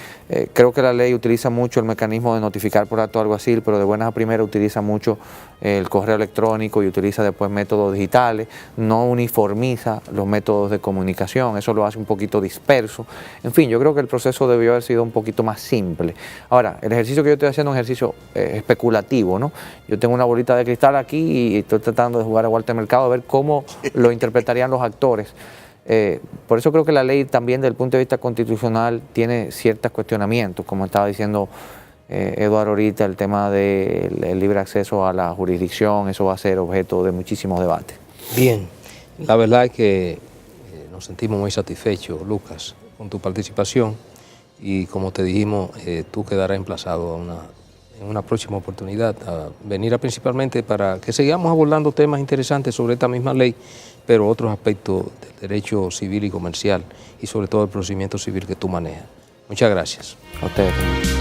Creo que la ley utiliza mucho el mecanismo de notificar por acto alguacil, pero de buenas a primeras utiliza mucho el correo electrónico y utiliza después métodos digitales, no uniformiza los métodos de comunicación, eso lo hace un poquito disperso. En fin, yo creo que el proceso debió haber sido un poquito más simple. Ahora, el ejercicio que yo estoy haciendo es un ejercicio especulativo, ¿no? Yo tengo una bolita de cristal aquí y estoy tratando de jugar a Walter Mercado a ver cómo lo interpretarían los actores. Por eso creo que la ley también desde el punto de vista constitucional tiene ciertos cuestionamientos, como estaba diciendo Eduardo ahorita, el tema del libre acceso a la jurisdicción, eso va a ser objeto de muchísimos debates. Bien, la verdad es que nos sentimos muy satisfechos, Lucas, con tu participación, y como te dijimos, tú quedarás emplazado en una próxima oportunidad a venir principalmente para que sigamos abordando temas interesantes sobre esta misma ley, pero otros aspectos del derecho civil y comercial, y sobre todo el procedimiento civil que tú manejas. Muchas gracias. A ustedes.